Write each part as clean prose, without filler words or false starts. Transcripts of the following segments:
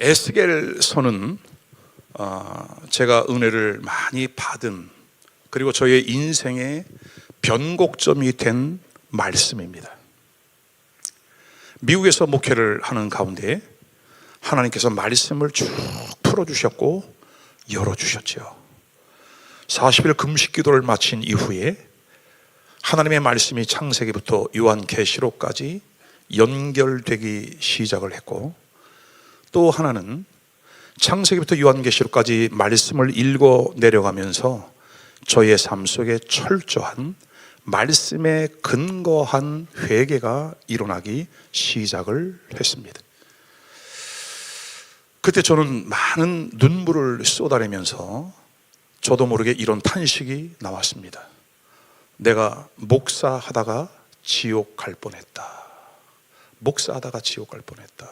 에스겔서는 제가 은혜를 많이 받은, 그리고 저의 인생의 변곡점이 된 말씀입니다. 미국에서 목회를 하는 가운데 하나님께서 말씀을 쭉 풀어주셨고 열어주셨죠. 40일 금식 기도를 마친 이후에 하나님의 말씀이 창세기부터 요한계시록까지 연결되기 시작을 했고, 또 하나는 창세기부터 요한계시록까지 말씀을 읽어 내려가면서 저의 삶 속에 철저한 말씀에 근거한 회개가 일어나기 시작을 했습니다. 그때 저는 많은 눈물을 쏟아내면서 저도 모르게 이런 탄식이 나왔습니다. 내가 목사하다가 지옥 갈 뻔했다. 목사하다가 지옥 갈 뻔했다.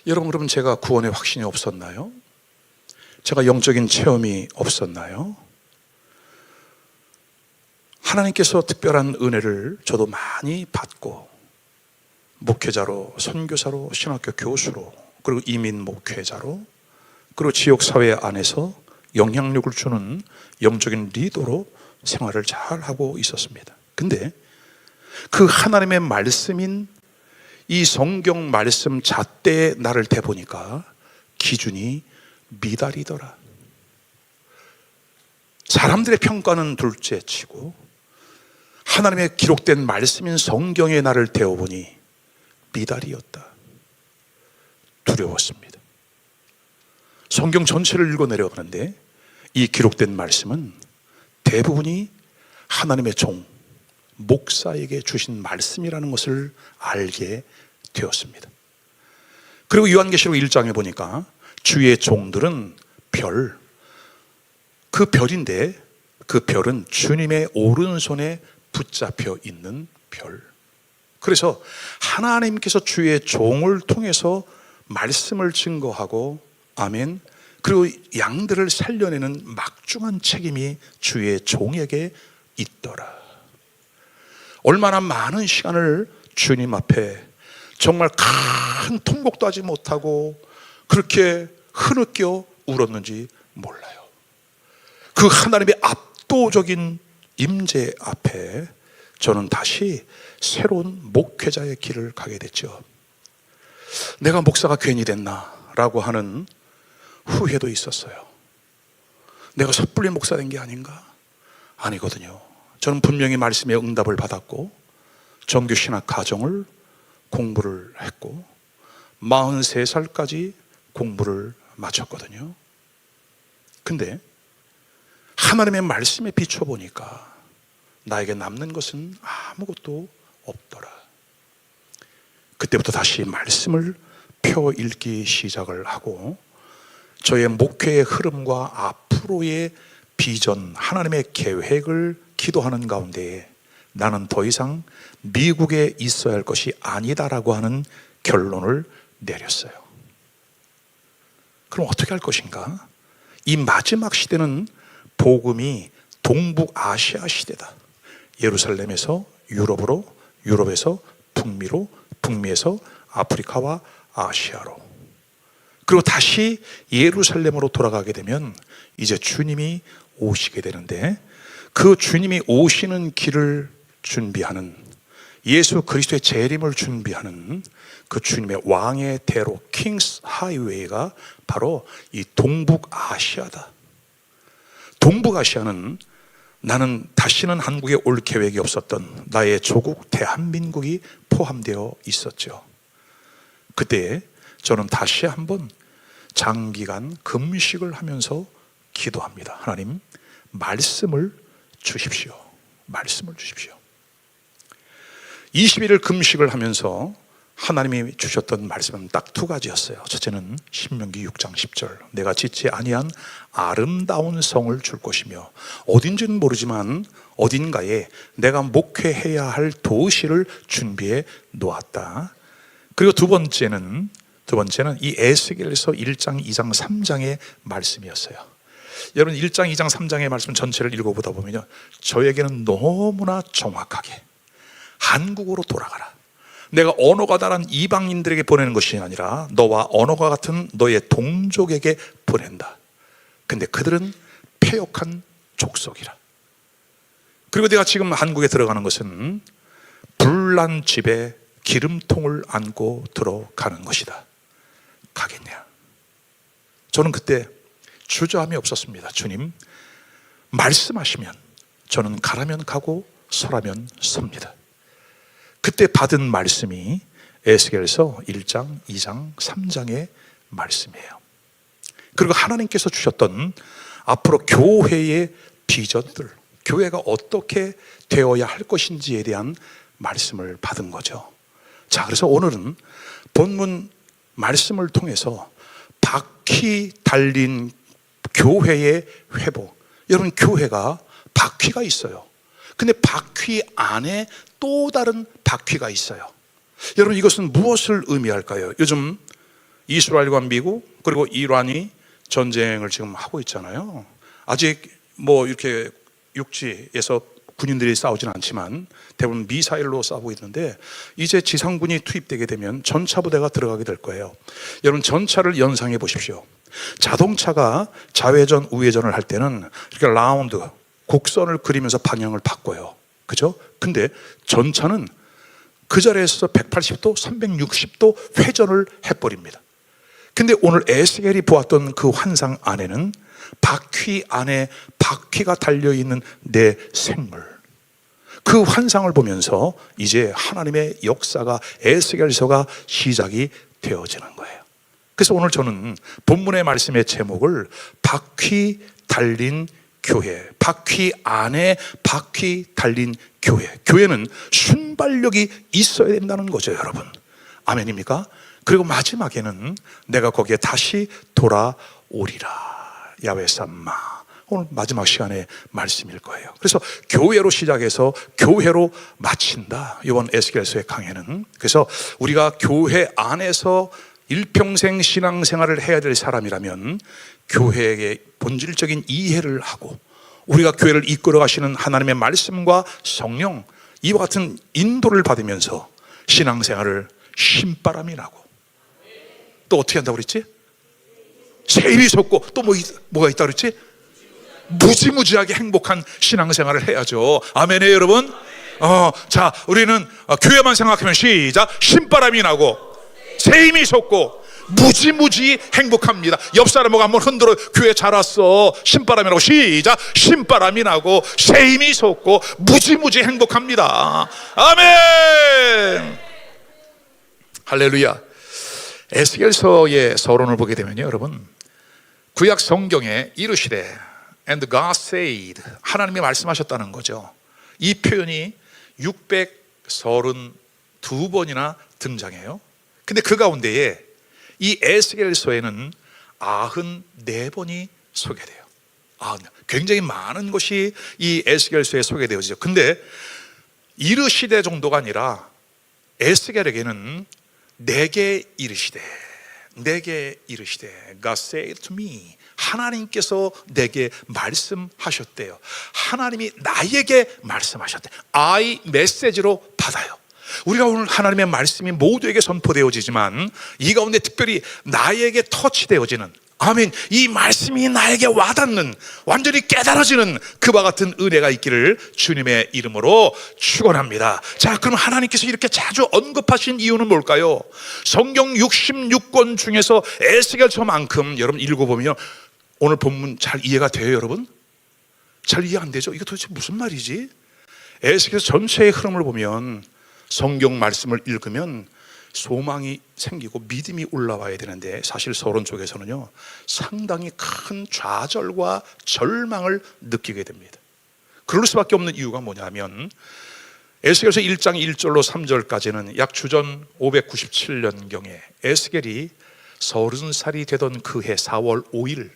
여러분, 그러면 제가 구원의 확신이 없었나요? 제가 영적인 체험이 없었나요? 하나님께서 특별한 은혜를 저도 많이 받고, 목회자로, 선교사로, 신학교 교수로, 그리고 이민 목회자로, 그리고 지역사회 안에서 영향력을 주는 영적인 리더로 생활을 잘 하고 있었습니다. 근데 그 하나님의 말씀인 이 성경 말씀 잣대에 나를 대보니까 기준이 미달이더라. 사람들의 평가는 둘째치고 하나님의 기록된 말씀인 성경에 나를 대어보니 미달이었다. 두려웠습니다. 성경 전체를 읽어 내려가는데 이 기록된 말씀은 대부분이 하나님의 종, 목사에게 주신 말씀이라는 것을 알게 되었습니다. 그리고 요한계시록 1장에 보니까 주의 종들은 별, 그 별인데 그 별은 주님의 오른손에 붙잡혀 있는 별. 그래서 하나님께서 주의 종을 통해서 말씀을 증거하고, 아멘, 그리고 양들을 살려내는 막중한 책임이 주의 종에게 있더라. 얼마나 많은 시간을 주님 앞에 정말 큰 통곡도 하지 못하고 그렇게 흐느껴 울었는지 몰라요. 그 하나님의 압도적인 임재 앞에 저는 다시 새로운 목회자의 길을 가게 됐죠. 내가 목사가 괜히 됐나 라고 하는 후회도 있었어요. 내가 섣불리 목사 된 게 아닌가? 아니거든요. 저는 분명히 말씀의 응답을 받았고 정규신학 과정을 공부를 했고 43살까지 공부를 마쳤거든요. 근데 하나님의 말씀에 비춰보니까 나에게 남는 것은 아무것도 없더라. 그때부터 다시 말씀을 펴 읽기 시작을 하고 저의 목회의 흐름과 앞으로의 비전, 하나님의 계획을 기도하는 가운데 나는 더 이상 미국에 있어야 할 것이 아니다라고 하는 결론을 내렸어요. 그럼 어떻게 할 것인가? 이 마지막 시대는 복음이 동북아시아 시대다. 예루살렘에서 유럽으로, 유럽에서 북미로, 북미에서 아프리카와 아시아로, 그리고 다시 예루살렘으로 돌아가게 되면 이제 주님이 오시게 되는데, 그 주님이 오시는 길을 준비하는, 예수 그리스도의 재림을 준비하는 그 주님의 왕의 대로, 킹스 하이웨이가 바로 이 동북아시아다. 동북아시아는 나는 다시는 한국에 올 계획이 없었던 나의 조국 대한민국이 포함되어 있었죠. 그때 저는 다시 한번 장기간 금식을 하면서 기도합니다. 하나님, 말씀을 주십시오. 말씀을 주십시오. 21일 금식을 하면서 하나님이 주셨던 말씀은 딱 두 가지였어요. 첫째는 신명기 6장 10절, 내가 짓지 아니한 아름다운 성을 줄 것이며 어딘지는 모르지만 어딘가에 내가 목회해야 할 도시를 준비해 놓았다. 그리고 두 번째는 이 에스겔서 1장, 2장, 3장의 말씀이었어요. 여러분, 1장, 2장, 3장의 말씀 전체를 읽어보다 보면요, 저에게는 너무나 정확하게 한국으로 돌아가라, 내가 언어가 다른 이방인들에게 보내는 것이 아니라 너와 언어가 같은 너의 동족에게 보낸다. 근데 그들은 패역한 족속이라. 그리고 내가 지금 한국에 들어가는 것은 불난 집에 기름통을 안고 들어가는 것이다. 가겠냐? 저는 그때 주저함이 없었습니다. 주님, 말씀하시면 저는 가라면 가고 서라면 섭니다. 그때 받은 말씀이 에스겔서 1장, 2장, 3장의 말씀이에요. 그리고 하나님께서 주셨던 앞으로 교회의 비전들, 교회가 어떻게 되어야 할 것인지에 대한 말씀을 받은 거죠. 자, 그래서 오늘은 본문 말씀을 통해서 바퀴 달린 교회의 회복. 여러분, 교회가 바퀴가 있어요. 근데 바퀴 안에 또 다른 바퀴가 있어요. 여러분, 이것은 무엇을 의미할까요? 요즘 이스라엘과 미국 그리고 이란이 전쟁을 지금 하고 있잖아요. 아직 뭐 이렇게 육지에서 군인들이 싸우진 않지만 대부분 미사일로 싸우고 있는데, 이제 지상군이 투입되게 되면 전차 부대가 들어가게 될 거예요. 여러분, 전차를 연상해 보십시오. 자동차가 좌회전 우회전을 할 때는 이렇게 라운드 곡선을 그리면서 방향을 바꿔요. 그죠? 근데 전차는 그 자리에서 180도 360도 회전을 해버립니다. 근데 오늘 에스겔이 보았던 그 환상 안에는 바퀴 안에 바퀴가 달려있는 내 생물, 그 환상을 보면서 이제 하나님의 역사가, 에스겔서가 시작이 되어지는 거예요. 그래서 오늘 저는 본문의 말씀의 제목을 바퀴 달린 교회, 바퀴 안에 바퀴 달린 교회. 교회는 순발력이 있어야 된다는 거죠, 여러분. 아멘입니까? 그리고 마지막에는 내가 거기에 다시 돌아오리라. 야훼 삼마. 오늘 마지막 시간의 말씀일 거예요. 그래서 교회로 시작해서 교회로 마친다, 이번 에스겔서의 강해는. 그래서 우리가 교회 안에서 일평생 신앙생활을 해야 될 사람이라면 교회의 본질적인 이해를 하고, 우리가 교회를 이끌어 가시는 하나님의 말씀과 성령, 이와 같은 인도를 받으면서 신앙생활을 신바람이 나고, 또 어떻게 한다고 그랬지? 새 힘이 솟고, 또 뭐가 있다고 그랬지? 무지무지하게 행복한 신앙생활을 해야죠. 아멘이에요, 여러분. 자, 우리는 교회만 생각하면 시작. 신바람이 나고 새 힘이 솟고 무지무지 행복합니다. 옆 사람하고 한번 흔들어. 교회 잘 왔어. 신바람이 나고 시작. 신바람이 나고 새 힘이 솟고 무지무지 행복합니다. 아멘. 할렐루야. 에스겔서의 서론을 보게 되면요, 여러분, 구약 성경에 이르시되 and God said, 하나님이 말씀하셨다는 거죠. 이 표현이 632번이나 등장해요. 근데 그 가운데에 이 에스겔서에는 94번이 소개돼요. 굉장히 많은 것이 이 에스겔서에 소개되어지죠. 근데 이르시되 정도가 아니라 에스겔에게는 내게 이르시되, 내게 이르시되, God said to me, 하나님께서 내게 말씀하셨대요. 하나님이 나에게 말씀하셨대. I 메시지로 받아요. 우리가 오늘 하나님의 말씀이 모두에게 선포되어지지만 이 가운데 특별히 나에게 터치되어지는, 아멘, 이 말씀이 나에게 와닿는, 완전히 깨달아지는 그와 같은 은혜가 있기를 주님의 이름으로 축원합니다. 자, 그럼 하나님께서 이렇게 자주 언급하신 이유는 뭘까요? 성경 66권 중에서 에스겔서만큼 여러분 읽어보면 오늘 본문 잘 이해가 돼요, 여러분? 잘 이해 안 되죠? 이게 도대체 무슨 말이지? 에스겔서 전체의 흐름을 보면 성경 말씀을 읽으면 소망이 생기고 믿음이 올라와야 되는데, 사실 서론 쪽에서는요 상당히 큰 좌절과 절망을 느끼게 됩니다. 그럴 수밖에 없는 이유가 뭐냐면 에스겔서 1장 1절로 3절까지는 약 주전 597년경에 에스겔이 30살이 되던 그해 4월 5일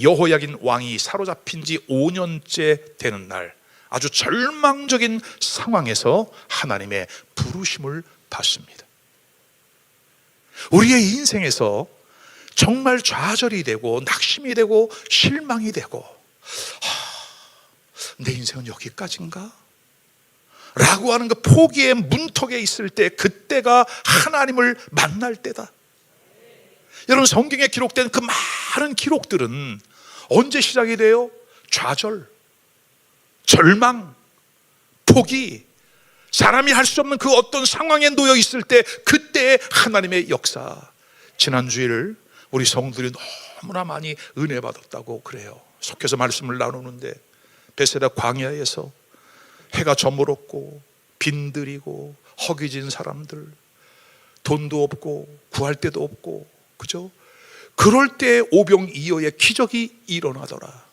여호야긴 왕이 사로잡힌 지 5년째 되는 날, 아주 절망적인 상황에서 하나님의 부르심을 받습니다. 우리의 인생에서 정말 좌절이 되고 낙심이 되고 실망이 되고, 내 인생은 여기까지인가? 라고 하는 그 포기의 문턱에 있을 때, 그때가 하나님을 만날 때다. 여러분, 성경에 기록된 그 많은 기록들은 언제 시작이 돼요? 좌절, 절망, 포기, 사람이 할 수 없는 그 어떤 상황에 놓여 있을 때, 그때의 하나님의 역사. 지난주일 우리 성도들이 너무나 많이 은혜 받았다고 그래요. 속해서 말씀을 나누는데, 베세다 광야에서 해가 저물었고 빈들이고 허기진 사람들, 돈도 없고 구할 데도 없고, 그죠? 그럴 때 오병이어의 기적이 일어나더라.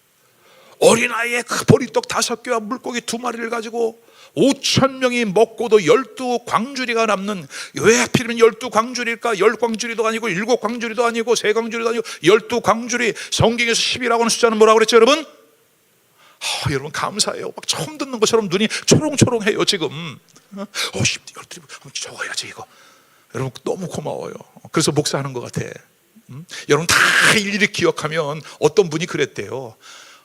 어린아이의 그 보리떡 5개와 물고기 2마리를 가지고 5,000명이 먹고도 12광주리가 남는, 왜 하필이면 12광주리일까? 10광주리도 아니고 7광주리도 아니고 3광주리도 아니고 12광주리. 성경에서 10이라고 하는 숫자는 뭐라고 그랬죠, 여러분? 여러분 감사해요. 막 처음 듣는 것처럼 눈이 초롱초롱해요 지금. 10, 12, 적어야지 이거. 여러분 너무 고마워요. 그래서 목사하는 것 같아. 여러분 다 일일이 기억하면, 어떤 분이 그랬대요.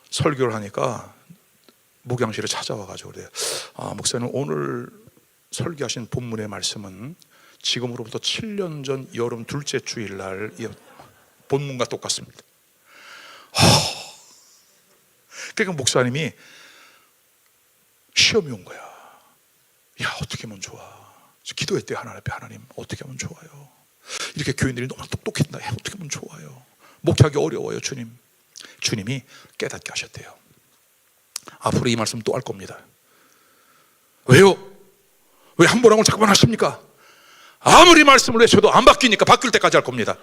설교를 하니까 목양실에 찾아와가지고 그래요. 목사님, 오늘 설교하신 본문의 말씀은 지금으로부터 7년 전 여름 둘째 주일날 본문과 똑같습니다. 그러니까 목사님이 시험이 온 거야. 야, 어떻게 하면 좋아? 기도했대요. 하나님 앞에. 하나님, 어떻게 하면 좋아요? 이렇게 교인들이 너무 똑똑했나? 어떻게 하면 좋아요? 목회하기 어려워요. 주님이 깨닫게 하셨대요. 앞으로 이 말씀 또 할 겁니다. 왜요? 왜 한 번 하고 자꾸만 하십니까? 아무리 말씀을 외쳐도 안 바뀌니까 바뀔 때까지 할 겁니다.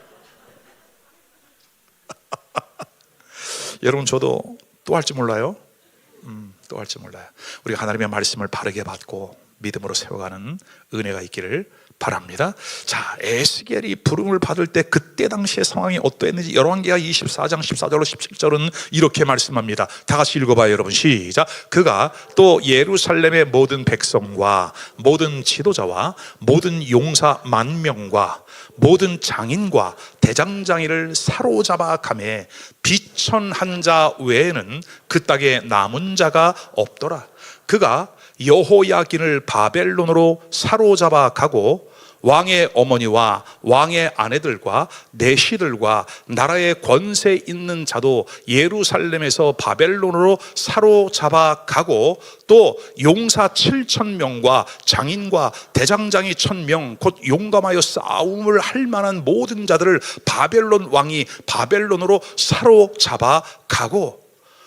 여러분, 저도 또 할지 몰라요. 또 할지 몰라요. 우리가 하나님의 말씀을 바르게 받고 믿음으로 세워가는 은혜가 있기를 바랍니다. 자, 에스겔이 부름을 받을 때 그때 당시의 상황이 어떠했는지 열왕기하 24장 14절로 17절은 이렇게 말씀합니다. 다 같이 읽어봐요, 여러분. 시작. 그가 또 예루살렘의 모든 백성과 모든 지도자와 모든 용사 10,000명과 모든 장인과 대장장이를 사로잡아 가매 비천한 자 외에는 그 땅에 남은 자가 없더라. 그가 여호야긴을 바벨론으로 사로잡아 가고 왕의 어머니와 왕의 아내들과 내시들과 나라의 권세 있는 자도 예루살렘에서 바벨론으로 사로잡아 가고, 또 용사 7,000명과 장인과 대장장이 1,000명 곧 용감하여 싸움을 할 만한 모든 자들을 바벨론 왕이 바벨론으로 사로잡아 가고,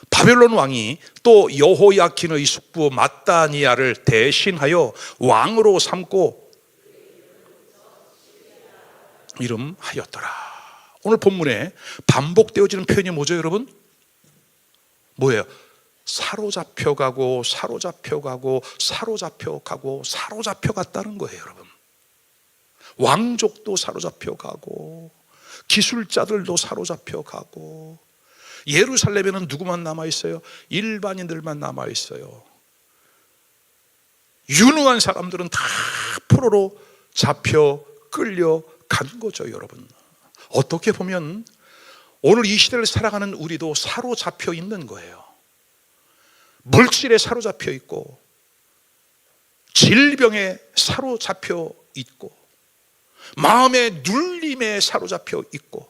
바벨론 왕이 또 여호야킨의 숙부 마따니아를 대신하여 왕으로 삼고 이름하였더라. 오늘 본문에 반복되어지는 표현이 뭐죠, 여러분? 뭐예요? 사로잡혀가고 사로잡혀가고 사로잡혀가고 사로잡혀갔다는 거예요, 여러분. 왕족도 사로잡혀가고 기술자들도 사로잡혀가고, 예루살렘에는 누구만 남아있어요? 일반인들만 남아있어요. 유능한 사람들은 다 포로로 잡혀 끌려간 거죠, 여러분. 어떻게 보면 오늘 이 시대를 살아가는 우리도 사로잡혀 있는 거예요. 물질에 사로잡혀 있고, 질병에 사로잡혀 있고, 마음의 눌림에 사로잡혀 있고,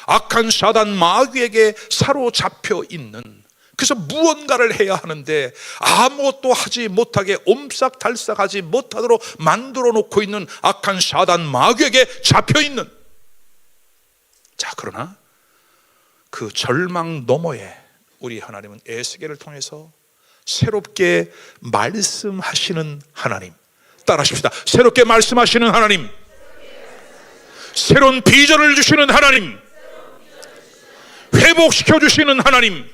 악한 사단 마귀에게 사로잡혀 있는, 그래서 무언가를 해야 하는데 아무것도 하지 못하게 옴싹달싹하지 못하도록 만들어 놓고 있는 악한 사단 마귀에게 잡혀 있는. 자, 그러나 그 절망 너머에 우리 하나님은 에스겔을 통해서 새롭게 말씀하시는 하나님. 따라하십시다. 새롭게 말씀하시는 하나님, 새로운 비전을 주시는 하나님, 회복시켜 주시는 하나님.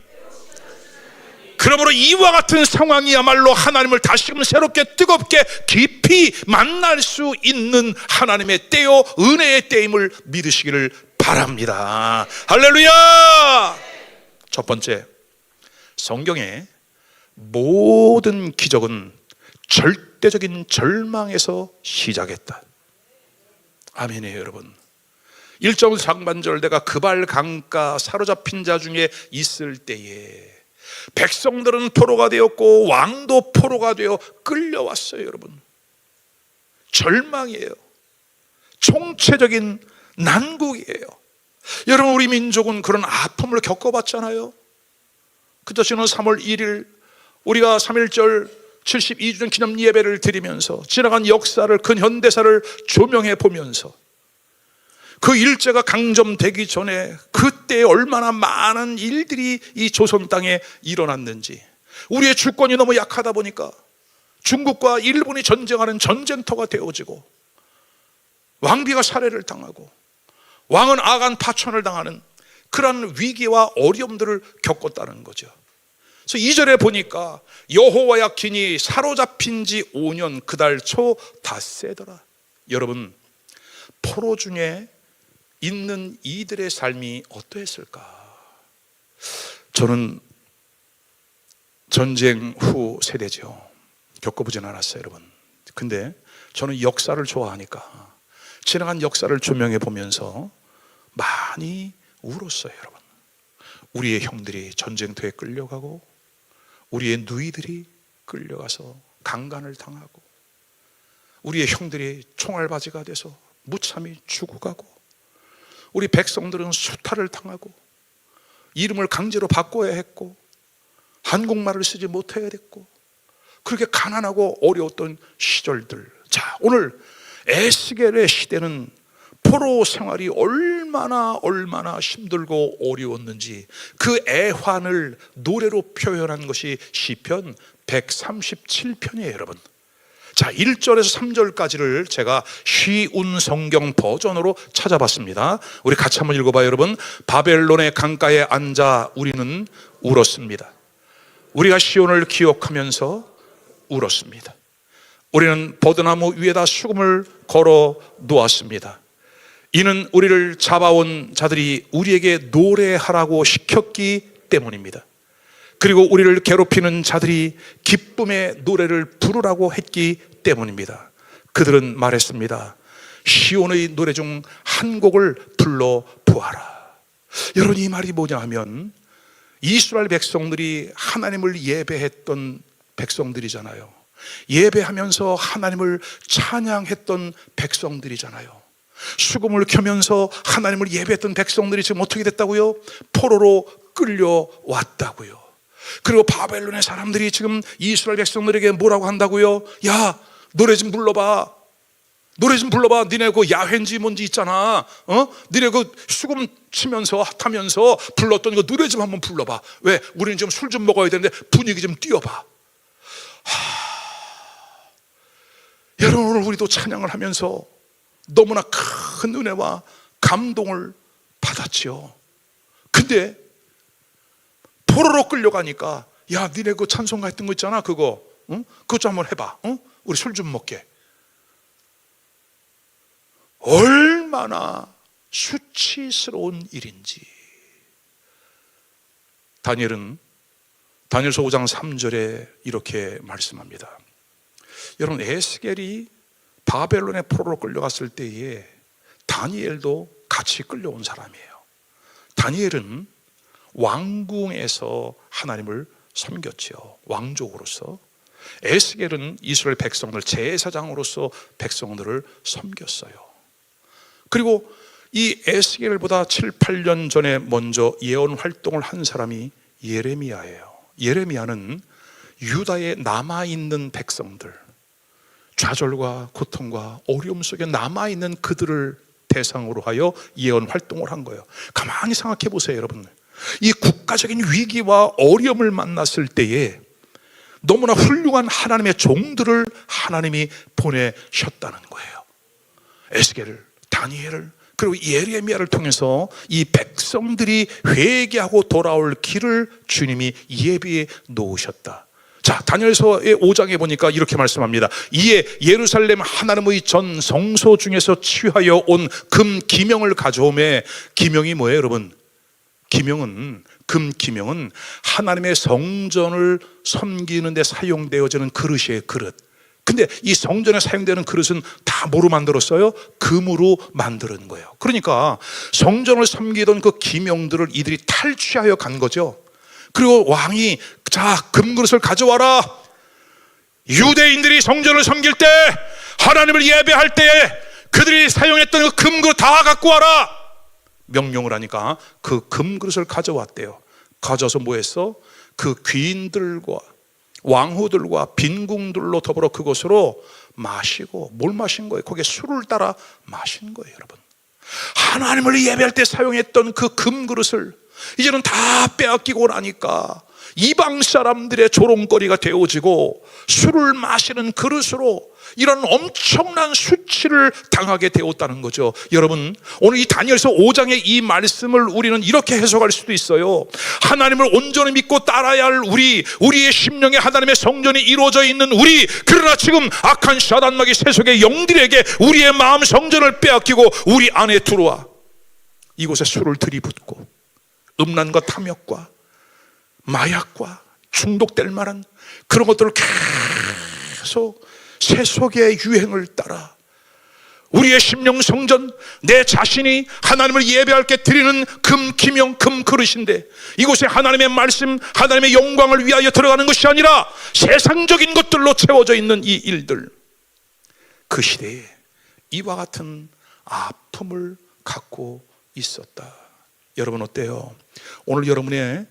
그러므로 이와 같은 상황이야말로 하나님을 다시금 새롭게 뜨겁게 깊이 만날 수 있는 하나님의 때요, 은혜의 때임을 믿으시기를 바랍니다. 할렐루야. 첫 번째, 성경의 모든 기적은 절대적인 절망에서 시작했다. 아멘이에요, 여러분. 1절 상반절, 내가 그발 강가 사로잡힌 자 중에 있을 때에 백성들은 포로가 되었고 왕도 포로가 되어 끌려왔어요. 여러분, 절망이에요. 총체적인 난국이에요. 여러분, 우리 민족은 그런 아픔을 겪어봤잖아요. 그저 지난 3월 1일 우리가 3.1절 72주년 기념 예배를 드리면서 지나간 역사를, 근현대사를 조명해 보면서 그 일제가 강점되기 전에 그때 얼마나 많은 일들이 이 조선 땅에 일어났는지, 우리의 주권이 너무 약하다 보니까 중국과 일본이 전쟁하는 전쟁터가 되어지고 왕비가 살해를 당하고 왕은 아간 파천을 당하는 그런 위기와 어려움들을 겪었다는 거죠. 그래서 2절에 보니까 여호와야 기니 사로잡힌 지 5년 그달 초 닷새더라. 여러분, 포로 중에 있는 이들의 삶이 어떠했을까? 저는 전쟁 후 세대죠. 겪어보진 않았어요, 여러분. 근데 저는 역사를 좋아하니까 지나간 역사를 조명해 보면서 많이 울었어요, 여러분. 우리의 형들이 전쟁터에 끌려가고 우리의 누이들이 끌려가서 강간을 당하고 우리의 형들이 총알바지가 돼서 무참히 죽어가고 우리 백성들은 수탈을 당하고 이름을 강제로 바꿔야 했고 한국말을 쓰지 못해야 됐고 그렇게 가난하고 어려웠던 시절들. 자, 오늘 에스겔의 시대는 포로 생활이 얼마나 힘들고 어려웠는지 그 애환을 노래로 표현한 것이 시편 137편이에요, 여러분. 자, 1절에서 3절까지를 제가 쉬운 성경 버전으로 찾아봤습니다. 우리 같이 한번 읽어봐요, 여러분. 바벨론의 강가에 앉아 우리는 울었습니다. 우리가 시온을 기억하면서 울었습니다. 우리는 버드나무 위에다 수금을 걸어 놓았습니다. 이는 우리를 잡아온 자들이 우리에게 노래하라고 시켰기 때문입니다. 그리고 우리를 괴롭히는 자들이 기쁨의 노래를 부르라고 했기 때문입니다. 그들은 말했습니다. 시온의 노래 중 한 곡을 불러 보아라. 여러분, 이 말이 뭐냐 하면 이스라엘 백성들이 하나님을 예배했던 백성들이잖아요. 예배하면서 하나님을 찬양했던 백성들이잖아요. 수금을 켜면서 하나님을 예배했던 백성들이 지금 어떻게 됐다고요? 포로로 끌려왔다고요. 그리고 바벨론의 사람들이 지금 이스라엘 백성들에게 뭐라고 한다고요? 야, 노래 좀 불러봐. 노래 좀 불러봐. 니네 그 야훼인지 뭔지 있잖아. 니네 그 수금 치면서 핫하면서 불렀던 그 노래 좀 한번 불러봐. 왜? 우리는 지금 술 좀 먹어야 되는데 분위기 좀 띄워봐. 여러분, 오늘 우리도 찬양을 하면서 너무나 큰 은혜와 감동을 받았지요. 근데 포로로 끌려가니까 야, 니네 그 찬송가 했던 거 있잖아. 그거 그것 좀 한번 해봐. 우리 술 좀 먹게. 얼마나 수치스러운 일인지. 다니엘은 다니엘서 5장 3절에 이렇게 말씀합니다. 여러분, 에스겔이 바벨론의 포로로 끌려갔을 때에 다니엘도 같이 끌려온 사람이에요. 다니엘은 왕궁에서 하나님을 섬겼지요. 왕족으로서. 에스겔은 이스라엘 백성들, 제사장으로서 백성들을 섬겼어요. 그리고 이 에스겔보다 7, 8년 전에 먼저 예언 활동을 한 사람이 예레미야예요. 예레미야는 유다에 남아있는 백성들, 좌절과 고통과 어려움 속에 남아있는 그들을 대상으로 하여 예언 활동을 한 거예요. 가만히 생각해 보세요, 여러분. 이 국가적인 위기와 어려움을 만났을 때에 너무나 훌륭한 하나님의 종들을 하나님이 보내셨다는 거예요. 에스겔을, 다니엘을, 그리고 예레미야를 통해서 이 백성들이 회개하고 돌아올 길을 주님이 예비해 놓으셨다. 자, 다니엘서의 5장에 보니까 이렇게 말씀합니다. 이에 예루살렘 하나님의 전 성소 중에서 취하여 온 금 기명을 가져오매. 기명이 뭐예요, 여러분? 기명은, 금 기명은 하나님의 성전을 섬기는 데 사용되어지는 그릇이에요, 그릇. 근데 이 성전에 사용되는 그릇은 다 뭐로 만들었어요? 금으로 만드는 거예요. 그러니까 성전을 섬기던 그 기명들을 이들이 탈취하여 간 거죠. 그리고 왕이 자, 금그릇을 가져와라. 유대인들이 성전을 섬길 때, 하나님을 예배할 때 그들이 사용했던 그 금그릇 다 갖고 와라 명령을 하니까 그 금그릇을 가져왔대요. 가져서 뭐 했어? 그 귀인들과 왕후들과 빈궁들로 더불어 그것으로 마시고, 뭘 마신 거예요? 거기에 술을 따라 마신 거예요. 여러분, 하나님을 예배할 때 사용했던 그 금그릇을 이제는 다 빼앗기고 나니까 이방 사람들의 조롱거리가 되어지고 술을 마시는 그릇으로 이런 엄청난 수치를 당하게 되었다는 거죠. 여러분, 오늘 이 다니엘서 5장의 이 말씀을 우리는 이렇게 해석할 수도 있어요. 하나님을 온전히 믿고 따라야 할 우리의 심령에 하나님의 성전이 이루어져 있는 우리, 그러나 지금 악한 사단마귀 세속의 영들에게 우리의 마음 성전을 빼앗기고 우리 안에 들어와 이곳에 술을 들이붓고 음란과 탐욕과 마약과 중독될 만한 그런 것들을 계속 세속의 유행을 따라 우리의 심령 성전, 내 자신이 하나님을 예배할 때 드리는 금기명, 금그릇인데 이곳에 하나님의 말씀, 하나님의 영광을 위하여 들어가는 것이 아니라 세상적인 것들로 채워져 있는 이 일들, 그 시대에 이와 같은 아픔을 갖고 있었다. 여러분 어때요? 오늘 여러분의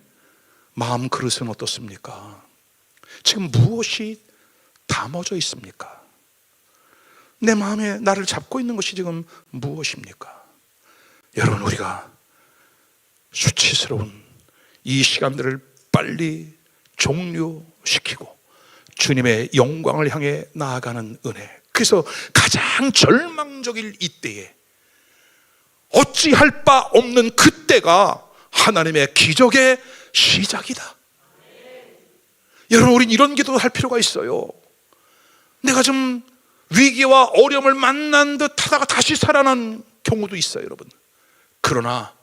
마음 그릇은 어떻습니까? 지금 무엇이 담아져 있습니까? 내 마음에 나를 잡고 있는 것이 지금 무엇입니까? 여러분, 우리가 수치스러운 이 시간들을 빨리 종료시키고 주님의 영광을 향해 나아가는 은혜, 그래서 가장 절망적일 이때에 어찌할 바 없는 그때가 하나님의 기적의 시작이다. 여러분, 우린 이런 기도를 할 필요가 있어요. 내가 좀 위기와 어려움을 만난 듯 하다가 다시 살아난 경우도 있어요, 여러분. 그러나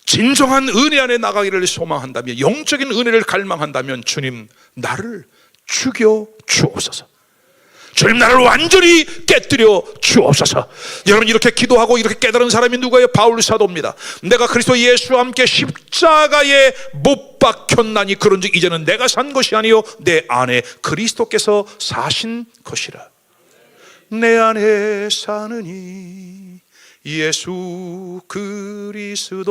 진정한 은혜 안에 나가기를 소망한다면, 영적인 은혜를 갈망한다면 주님, 나를 죽여 주옵소서. 주님, 나를 완전히 깨뜨려 주옵소서. 여러분, 이렇게 기도하고 이렇게 깨달은 사람이 누구예요? 바울 사도입니다. 내가 그리스도 예수와 함께 십자가에 못 박혔나니 그런즉 이제는 내가 산 것이 아니요 내 안에 그리스도께서 사신 것이라. 내 안에 사느니 예수 그리스도니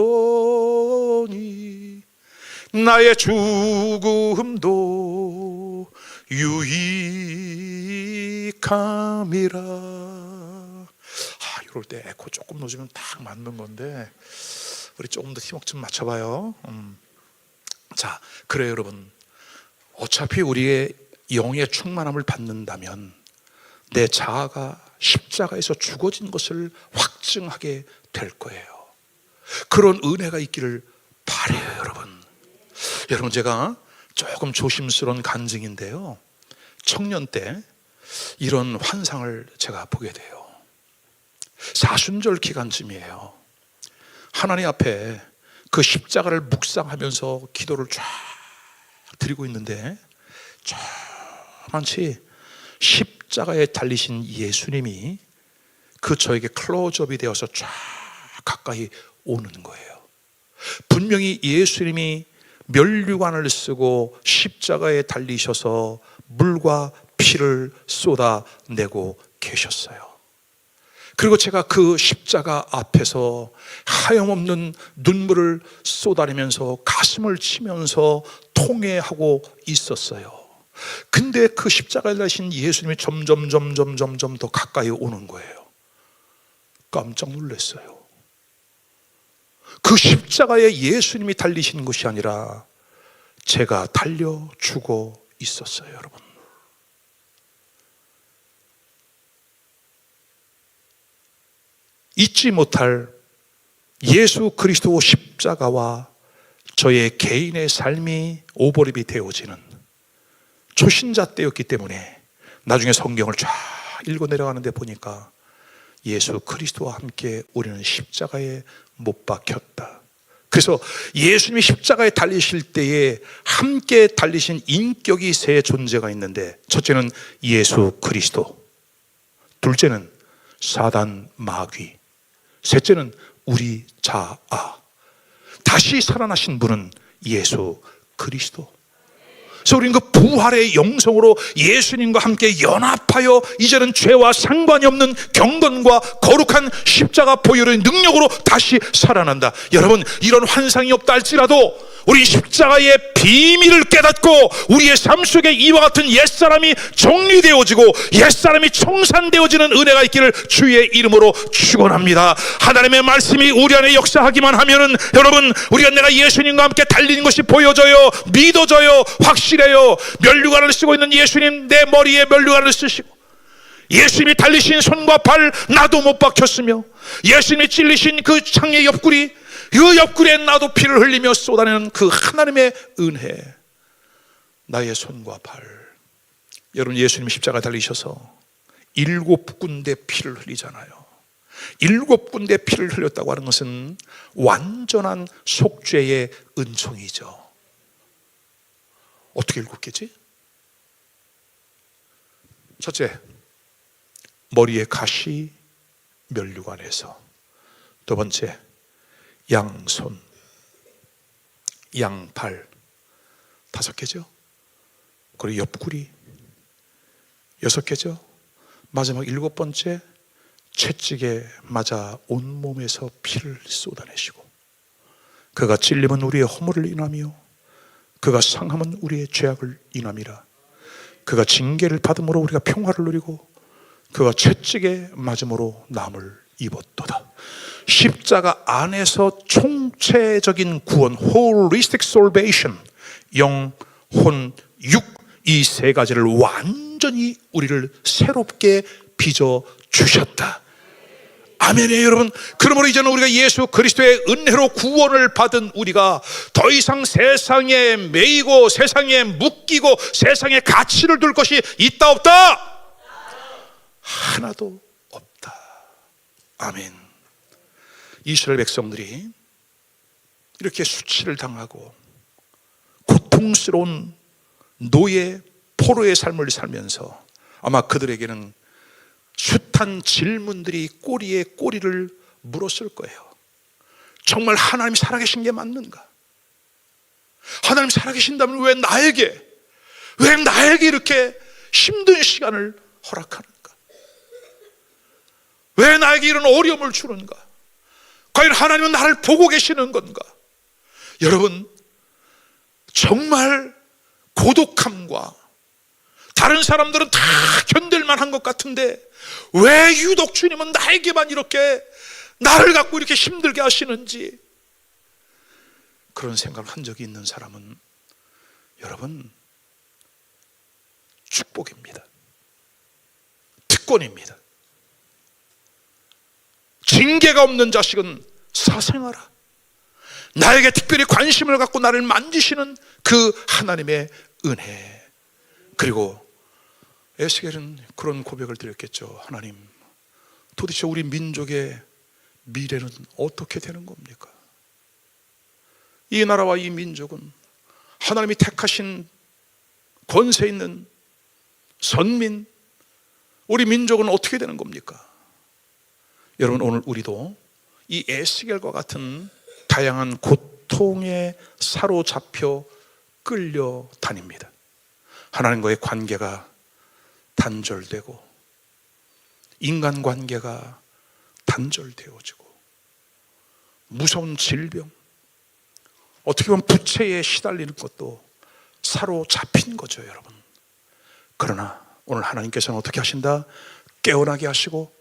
나의 죽음도 유익함이라. 이럴 때 에코 조금 넣어주면 딱 맞는 건데 우리 조금 더 힘ок 좀 맞춰봐요. 자, 그래요 여러분, 어차피 우리의 영의 충만함을 받는다면 내 자아가 십자가에서 죽어진 것을 확증하게 될 거예요. 그런 은혜가 있기를 바라요. 여러분, 제가 조금 조심스러운 간증인데요, 청년 때 이런 환상을 제가 보게 돼요. 사순절 기간쯤이에요. 하나님 앞에 그 십자가를 묵상하면서 기도를 쫙 드리고 있는데 저만치 십자가에 달리신 예수님이 그 저에게 클로즈업이 되어서 쫙 가까이 오는 거예요. 분명히 예수님이 면류관을 쓰고 십자가에 달리셔서 물과 피를 쏟아내고 계셨어요. 그리고 제가 그 십자가 앞에서 하염없는 눈물을 쏟아내면서 가슴을 치면서 통회하고 있었어요. 근데 그 십자가에 달리신 예수님이 점점 더 가까이 오는 거예요. 깜짝 놀랐어요. 그 십자가에 예수님이 달리신 것이 아니라 제가 달려주고 있었어요. 여러분, 잊지 못할 예수 그리스도 십자가와 저의 개인의 삶이 오버랩이 되어지는 초신자 때였기 때문에 나중에 성경을 쫙 읽어 내려가는데 보니까 예수 그리스도와 함께 우리는 십자가에 못 박혔다. 그래서 예수님이 십자가에 달리실 때에 함께 달리신 인격이 세 존재가 있는데, 첫째는 예수 그리스도, 둘째는 사단 마귀, 셋째는 우리 자아. 다시 살아나신 분은 예수 그리스도. 그래서 우리는 그 부활의 영성으로 예수님과 함께 연합하여 이제는 죄와 상관이 없는 경건과 거룩한 십자가 보혈의 능력으로 다시 살아난다. 여러분, 이런 환상이 없다 할지라도 우리 십자가의 비밀을 깨닫고 우리의 삶 속에 이와 같은 옛사람이 정리되어지고 옛사람이 청산되어지는 은혜가 있기를 주의 이름으로 축원합니다. 하나님의 말씀이 우리 안에 역사하기만 하면은 여러분, 우리가 내가 예수님과 함께 달리는 것이 보여져요, 믿어져요, 확실해요. 면류관을 쓰고 있는 예수님, 내 머리에 면류관을 쓰시고 예수님이 달리신 손과 발 나도 못 박혔으며 예수님이 찔리신 그 창의 옆구리, 그 옆구리에 나도 피를 흘리며 쏟아내는 그 하나님의 은혜, 나의 손과 발. 여러분, 예수님 십자가 달리셔서 7군데 피를 흘리잖아요. 7군데 피를 흘렸다고 하는 것은 완전한 속죄의 은총이죠. 어떻게 7개지? 첫째, 머리에 가시 면류관에서. 두 번째, 양손, 양발 5개죠. 그리고 옆구리 6개죠. 마지막 7번째, 채찍에 맞아 온몸에서 피를 쏟아내시고, 그가 찔림은 우리의 허물을 인하며 그가 상함은 우리의 죄악을 인함이라. 그가 징계를 받음으로 우리가 평화를 누리고 그가 채찍에 맞음으로 남을 입었도다. 십자가 안에서 총체적인 구원, holistic salvation, 영, 혼, 육, 이 세 가지를 완전히 우리를 새롭게 빚어 주셨다. 아멘이에요, 여러분. 그러므로 이제는 우리가 예수 그리스도의 은혜로 구원을 받은 우리가 더 이상 세상에 매이고 세상에 묶이고 세상에 가치를 둘 것이 있다 없다? 하나도 없다. 아멘. 이스라엘 백성들이 이렇게 수치를 당하고 고통스러운 노예 포로의 삶을 살면서 아마 그들에게는 숱한 질문들이 꼬리에 꼬리를 물었을 거예요. 정말 하나님이 살아계신 게 맞는가? 하나님 살아계신다면 왜 나에게 이렇게 힘든 시간을 허락하는가? 왜 나에게 이런 어려움을 주는가? 과연 하나님은 나를 보고 계시는 건가? 여러분, 정말 고독함과 다른 사람들은 다 견딜만 한 것 같은데 왜 유독 주님은 나에게만 이렇게 나를 갖고 이렇게 힘들게 하시는지, 그런 생각을 한 적이 있는 사람은 여러분, 축복입니다. 특권입니다. 징계가 없는 자식은 사생아라. 나에게 특별히 관심을 갖고 나를 만지시는 그 하나님의 은혜. 그리고 에스겔은 그런 고백을 드렸겠죠. 하나님, 도대체 우리 민족의 미래는 어떻게 되는 겁니까? 이 나라와 이 민족은 하나님이 택하신 권세 있는 선민, 우리 민족은 어떻게 되는 겁니까? 여러분, 오늘 우리도 이 에스겔과 같은 다양한 고통에 사로잡혀 끌려다닙니다. 하나님과의 관계가 단절되고 인간관계가 단절되어지고 무서운 질병, 어떻게 보면 부채에 시달리는 것도 사로잡힌 거죠, 여러분. 그러나 오늘 하나님께서는 어떻게 하신다? 깨어나게 하시고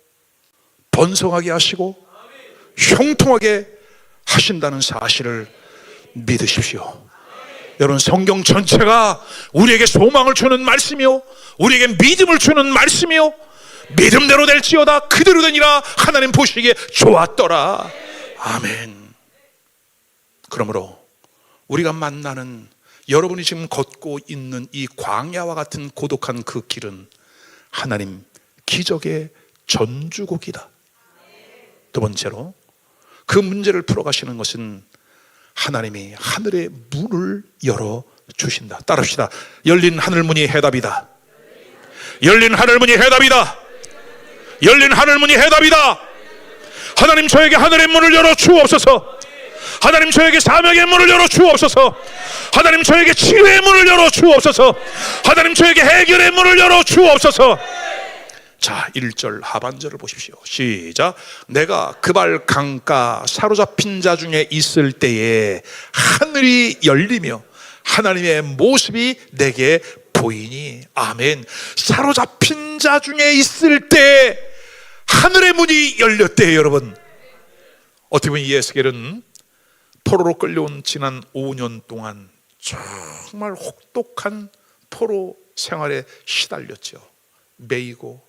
번성하게 하시고 형통하게 하신다는 사실을 믿으십시오. 여러분, 성경 전체가 우리에게 소망을 주는 말씀이요, 우리에게 믿음을 주는 말씀이요, 믿음대로 될지어다 그대로 되니라 하나님 보시기에 좋았더라. 아멘. 그러므로 우리가 만나는, 여러분이 지금 걷고 있는 이 광야와 같은 고독한 그 길은 하나님 기적의 전주곡이다. 두 번째로, 그 문제를 풀어가시는 것은 하나님이 하늘의 문을 열어주신다. 따릅시다. 열린 하늘문이 해답이다. 열린 하늘문이 해답이다. 열린 하늘문이 해답이다. 하나님, 저에게 하늘의 문을 열어 주옵소서. 하나님 저에게 사명의 문을 열어 주옵소서. 하나님 저에게 치유의 문을 열어 주옵소서. 하나님 저에게 해결의 문을 열어 주옵소서. 자, 1절 하반절을 보십시오. 시작. 내가 그발 강가 사로잡힌 자 중에 있을 때에 하늘이 열리며 하나님의 모습이 내게 보이니. 아멘. 사로잡힌 자 중에 있을 때 하늘의 문이 열렸대요. 여러분, 어떻게 보면 이 에스겔은 포로로 끌려온 지난 5년 동안 정말 혹독한 포로 생활에 시달렸죠. 매이고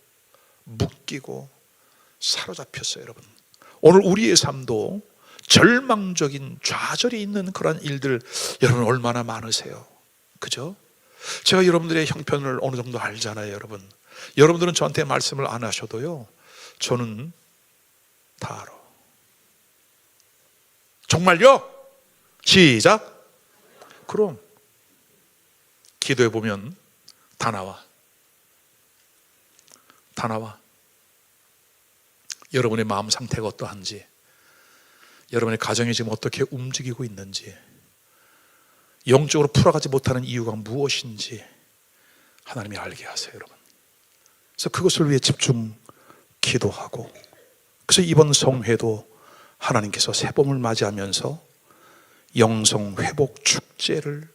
묶이고 사로잡혔어요. 여러분, 오늘 우리의 삶도 절망적인 좌절이 있는 그런 일들 여러분 얼마나 많으세요? 그죠? 제가 여러분들의 형편을 어느 정도 알잖아요. 여러분, 여러분들은 저한테 말씀을 안 하셔도요, 저는 다 알아. 정말요? 시작. 그럼 기도해 보면 다 나와. 다 나와. 여러분의 마음 상태가 어떠한지, 여러분의 가정이 지금 어떻게 움직이고 있는지, 영적으로 풀어가지 못하는 이유가 무엇인지 하나님이 알게 하세요. 여러분, 그래서 그것을 위해 집중 기도하고, 그래서 이번 성회도 하나님께서 새봄을 맞이하면서 영성 회복 축제를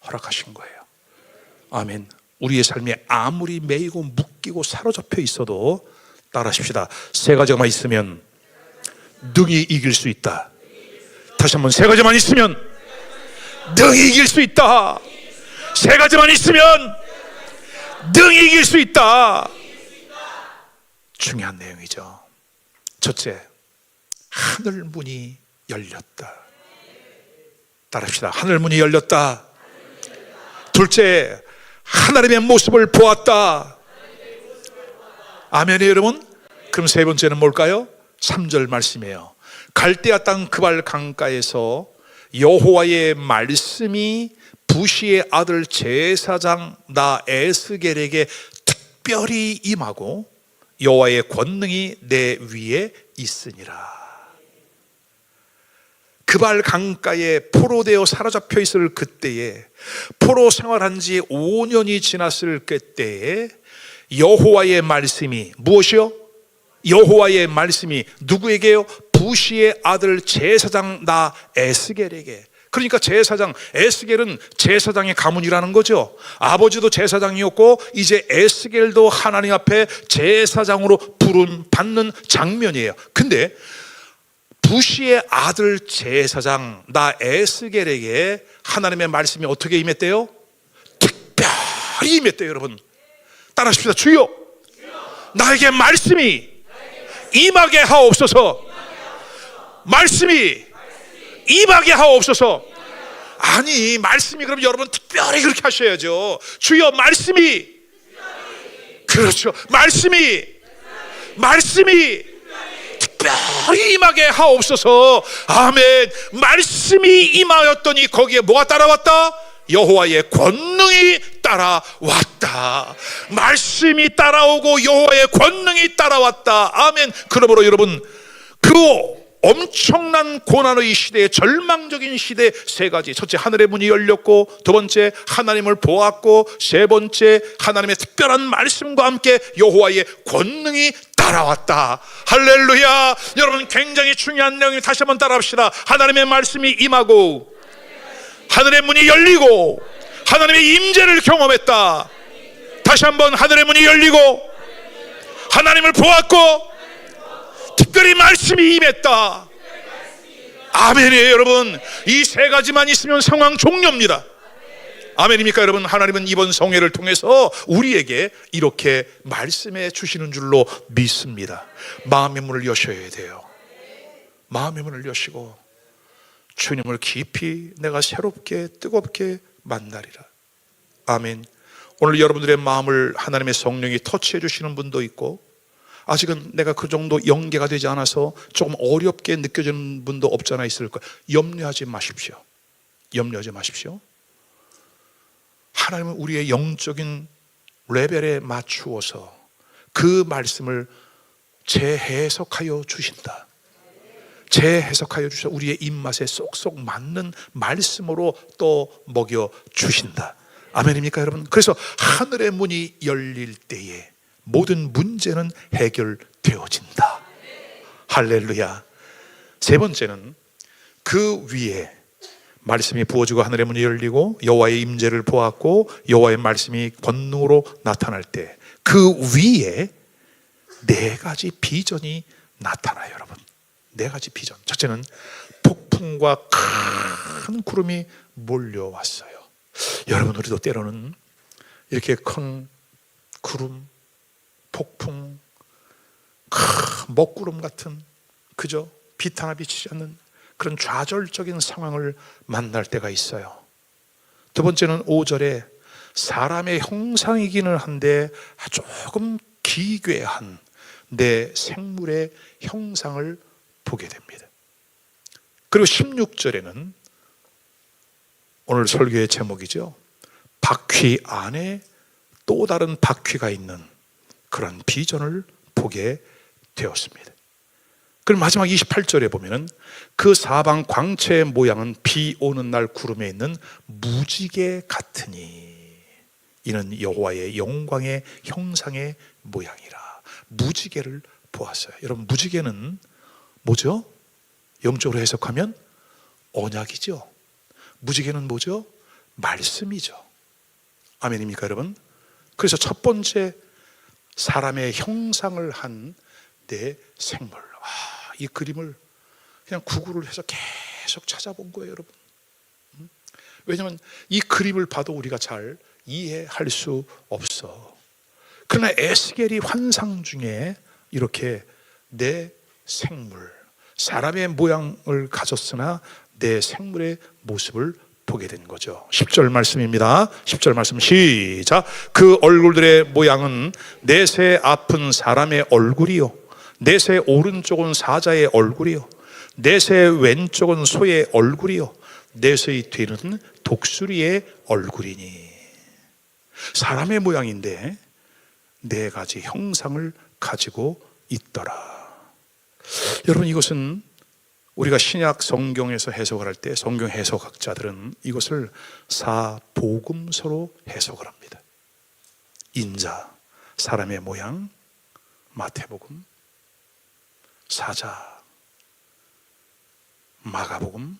허락하신 거예요. 아멘. 우리의 삶이 아무리 매이고 묶이고 사로잡혀 있어도 따라하십시다. 세 가지만 있으면 능히 이길 수 있다. 다시 한번, 세 가지만 있으면 능히 이길 수 있다. 세 가지만 있으면 능히 이길 수 있다. 중요한 내용이죠. 첫째, 하늘 문이 열렸다. 따라합시다. 하늘 문이 열렸다. 둘째, 하나님의 모습을 보았다. 아멘이에요, 여러분? 그럼 세 번째는 뭘까요? 3절 말씀이에요. 갈대아 땅 그발 강가에서 여호와의 말씀이 부시의 아들 제사장 나 에스겔에게 특별히 임하고 여호와의 권능이 내 위에 있으니라. 그발 강가에 포로되어 사로잡혀 있을 그때에, 포로 생활한 지 5년이 지났을 그때에 여호와의 말씀이 무엇이요? 여호와의 말씀이 누구에게요? 부시의 아들 제사장 나 에스겔에게. 그러니까 제사장, 에스겔은 제사장의 가문이라는 거죠. 아버지도 제사장이었고 이제 에스겔도 하나님 앞에 제사장으로 부름 받는 장면이에요. 근데 부시의 아들 제사장 나 에스겔에게 하나님의 말씀이 어떻게 임했대요? 특별히 임했대요. 여러분, 따라하십시다. 주여, 나에게 말씀이 임하게 하옵소서. 말씀이 임하게 하옵소서. 아니, 말씀이 그럼 여러분 특별히 그렇게 하셔야죠. 주여, 말씀이, 그렇죠, 말씀이 특별히 임하게 하옵소서. 아멘. 말씀이 임하였더니 거기에 뭐가 따라왔다? 여호와의 권능이 따라왔다. 말씀이 따라오고 여호와의 권능이 따라왔다. 아멘. 그러므로 여러분, 그 엄청난 고난의 시대에, 절망적인 시대 세 가지. 첫째, 하늘의 문이 열렸고, 두 번째, 하나님을 보았고, 세 번째, 하나님의 특별한 말씀과 함께 여호와의 권능이 따라왔다. 할렐루야. 여러분, 굉장히 중요한 내용이, 다시 한번 따라합시다. 하나님의 말씀이 임하고 하늘의 문이 열리고 하나님의 임재를 경험했다. 다시 한번, 하늘의 문이 열리고 하나님을 보았고 특별히 말씀이 임했다. 아멘이에요. 여러분, 이 세 가지만 있으면 상황 종료입니다. 아멘입니까 여러분? 하나님은 이번 성회를 통해서 우리에게 이렇게 말씀해 주시는 줄로 믿습니다. 마음의 문을 여셔야 돼요. 마음의 문을 여시고 주님을 깊이 내가 새롭게 뜨겁게 만나리라. 아멘. 오늘 여러분들의 마음을 하나님의 성령이 터치해 주시는 분도 있고, 아직은 내가 그 정도 연계가 되지 않아서 조금 어렵게 느껴지는 분도 없지 않아 있을 거예요. 염려하지 마십시오. 염려하지 마십시오. 하나님은 우리의 영적인 레벨에 맞추어서 그 말씀을 재해석하여 주신다. 재해석하여 주셔 우리의 입맛에 쏙쏙 맞는 말씀으로 또 먹여 주신다. 아멘입니까 여러분? 그래서 하늘의 문이 열릴 때에 모든 문제는 해결되어진다. 할렐루야. 세 번째는 그 위에 말씀이 부어지고 하늘의 문이 열리고 여호와의 임재를 보았고 여호와의 말씀이 권능으로 나타날 때 그 위에 네 가지 비전이 나타나요 여러분. 네 가지 비전. 첫째는 폭풍과 큰 구름이 몰려왔어요. 여러분, 우리도 때로는 이렇게 큰 구름, 폭풍, 큰 먹구름 같은 그저 빛 하나 비치지 않는 그런 좌절적인 상황을 만날 때가 있어요. 두 번째는 5절에 사람의 형상이기는 한데 조금 기괴한 내 생물의 형상을 보게 됩니다. 그리고 16절에는 오늘 설교의 제목이죠. 바퀴 안에 또 다른 바퀴가 있는 그런 비전을 보게 되었습니다. 그리고 마지막 28절에 보면은 그 사방 광채의 모양은 비 오는 날 구름에 있는 무지개 같으니 이는 여호와의 영광의 형상의 모양이라. 무지개를 보았어요. 여러분, 무지개는 뭐죠? 영적으로 해석하면 언약이죠. 무지개는 뭐죠? 말씀이죠. 아멘입니까 여러분? 그래서 첫 번째 사람의 형상을 한 내 생물. 이 그림을 그냥 구글을 해서 계속 찾아본 거예요 여러분. 왜냐하면 이 그림을 봐도 우리가 잘 이해할 수 없어. 그러나 에스겔이 환상 중에 이렇게 내 생물, 사람의 모양을 가졌으나 내 생물의 모습을 보게 된 거죠. 10절 말씀입니다. 10절 말씀 시작. 그 얼굴들의 모양은 넷의 앞은 사람의 얼굴이요, 넷의 오른쪽은 사자의 얼굴이요, 넷의 왼쪽은 소의 얼굴이요, 넷의 뒤는 독수리의 얼굴이니. 사람의 모양인데 네 가지 형상을 가지고 있더라. 여러분, 이것은 우리가 신약 성경에서 해석을 할 때 성경 해석학자들은 이것을 사복음서로 해석을 합니다. 인자, 사람의 모양, 마태복음, 사자, 마가복음,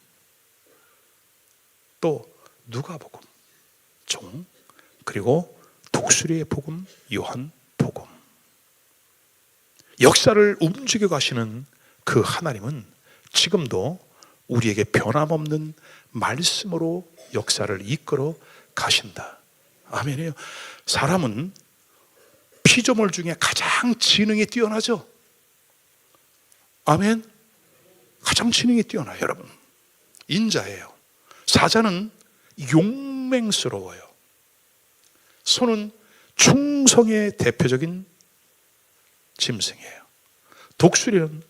또 누가복음, 종, 그리고 독수리의 복음, 요한복음. 역사를 움직여 가시는 그 하나님은 지금도 우리에게 변함없는 말씀으로 역사를 이끌어 가신다. 아멘이에요. 사람은 피조물 중에 가장 지능이 뛰어나죠. 아멘. 가장 지능이 뛰어나요 여러분. 인자예요. 사자는 용맹스러워요. 소는 충성의 대표적인 짐승이에요. 독수리는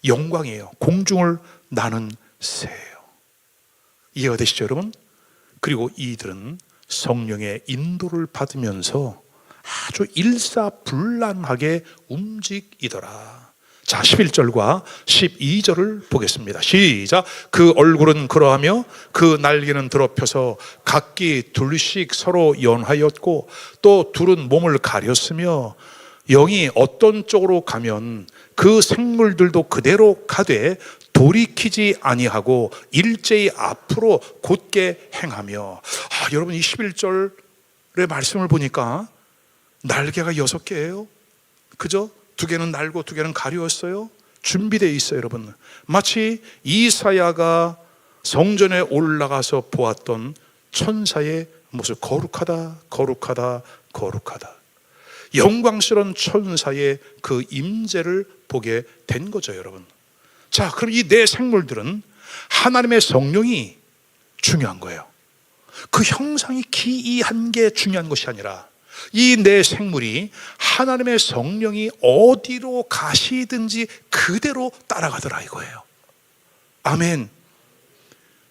영광이에요. 공중을 나는 새예요. 이해가 되시죠 여러분? 그리고 이들은 성령의 인도를 받으면서 아주 일사불란하게 움직이더라. 자, 11절과 12절을 보겠습니다. 시작. 그 얼굴은 그러하며 그 날개는 더럽혀서 각기 둘씩 서로 연하였고 또 둘은 몸을 가렸으며 영이 어떤 쪽으로 가면 그 생물들도 그대로 가되 돌이키지 아니하고 일제히 앞으로 곧게 행하며. 여러분, 이 11절의 말씀을 보니까 날개가 6개예요. 그죠? 2개는 날고 2개는 가리웠어요. 준비되어 있어요 여러분. 마치 이사야가 성전에 올라가서 보았던 천사의 모습. 거룩하다, 거룩하다, 거룩하다. 영광스러운 천사의 그 임재를 보게 된 거죠 여러분. 자, 그럼 이 네 생물들은 하나님의 성령이 중요한 거예요. 그 형상이 기이한 게 중요한 것이 아니라 이 네 생물이 하나님의 성령이 어디로 가시든지 그대로 따라가더라 이거예요. 아멘.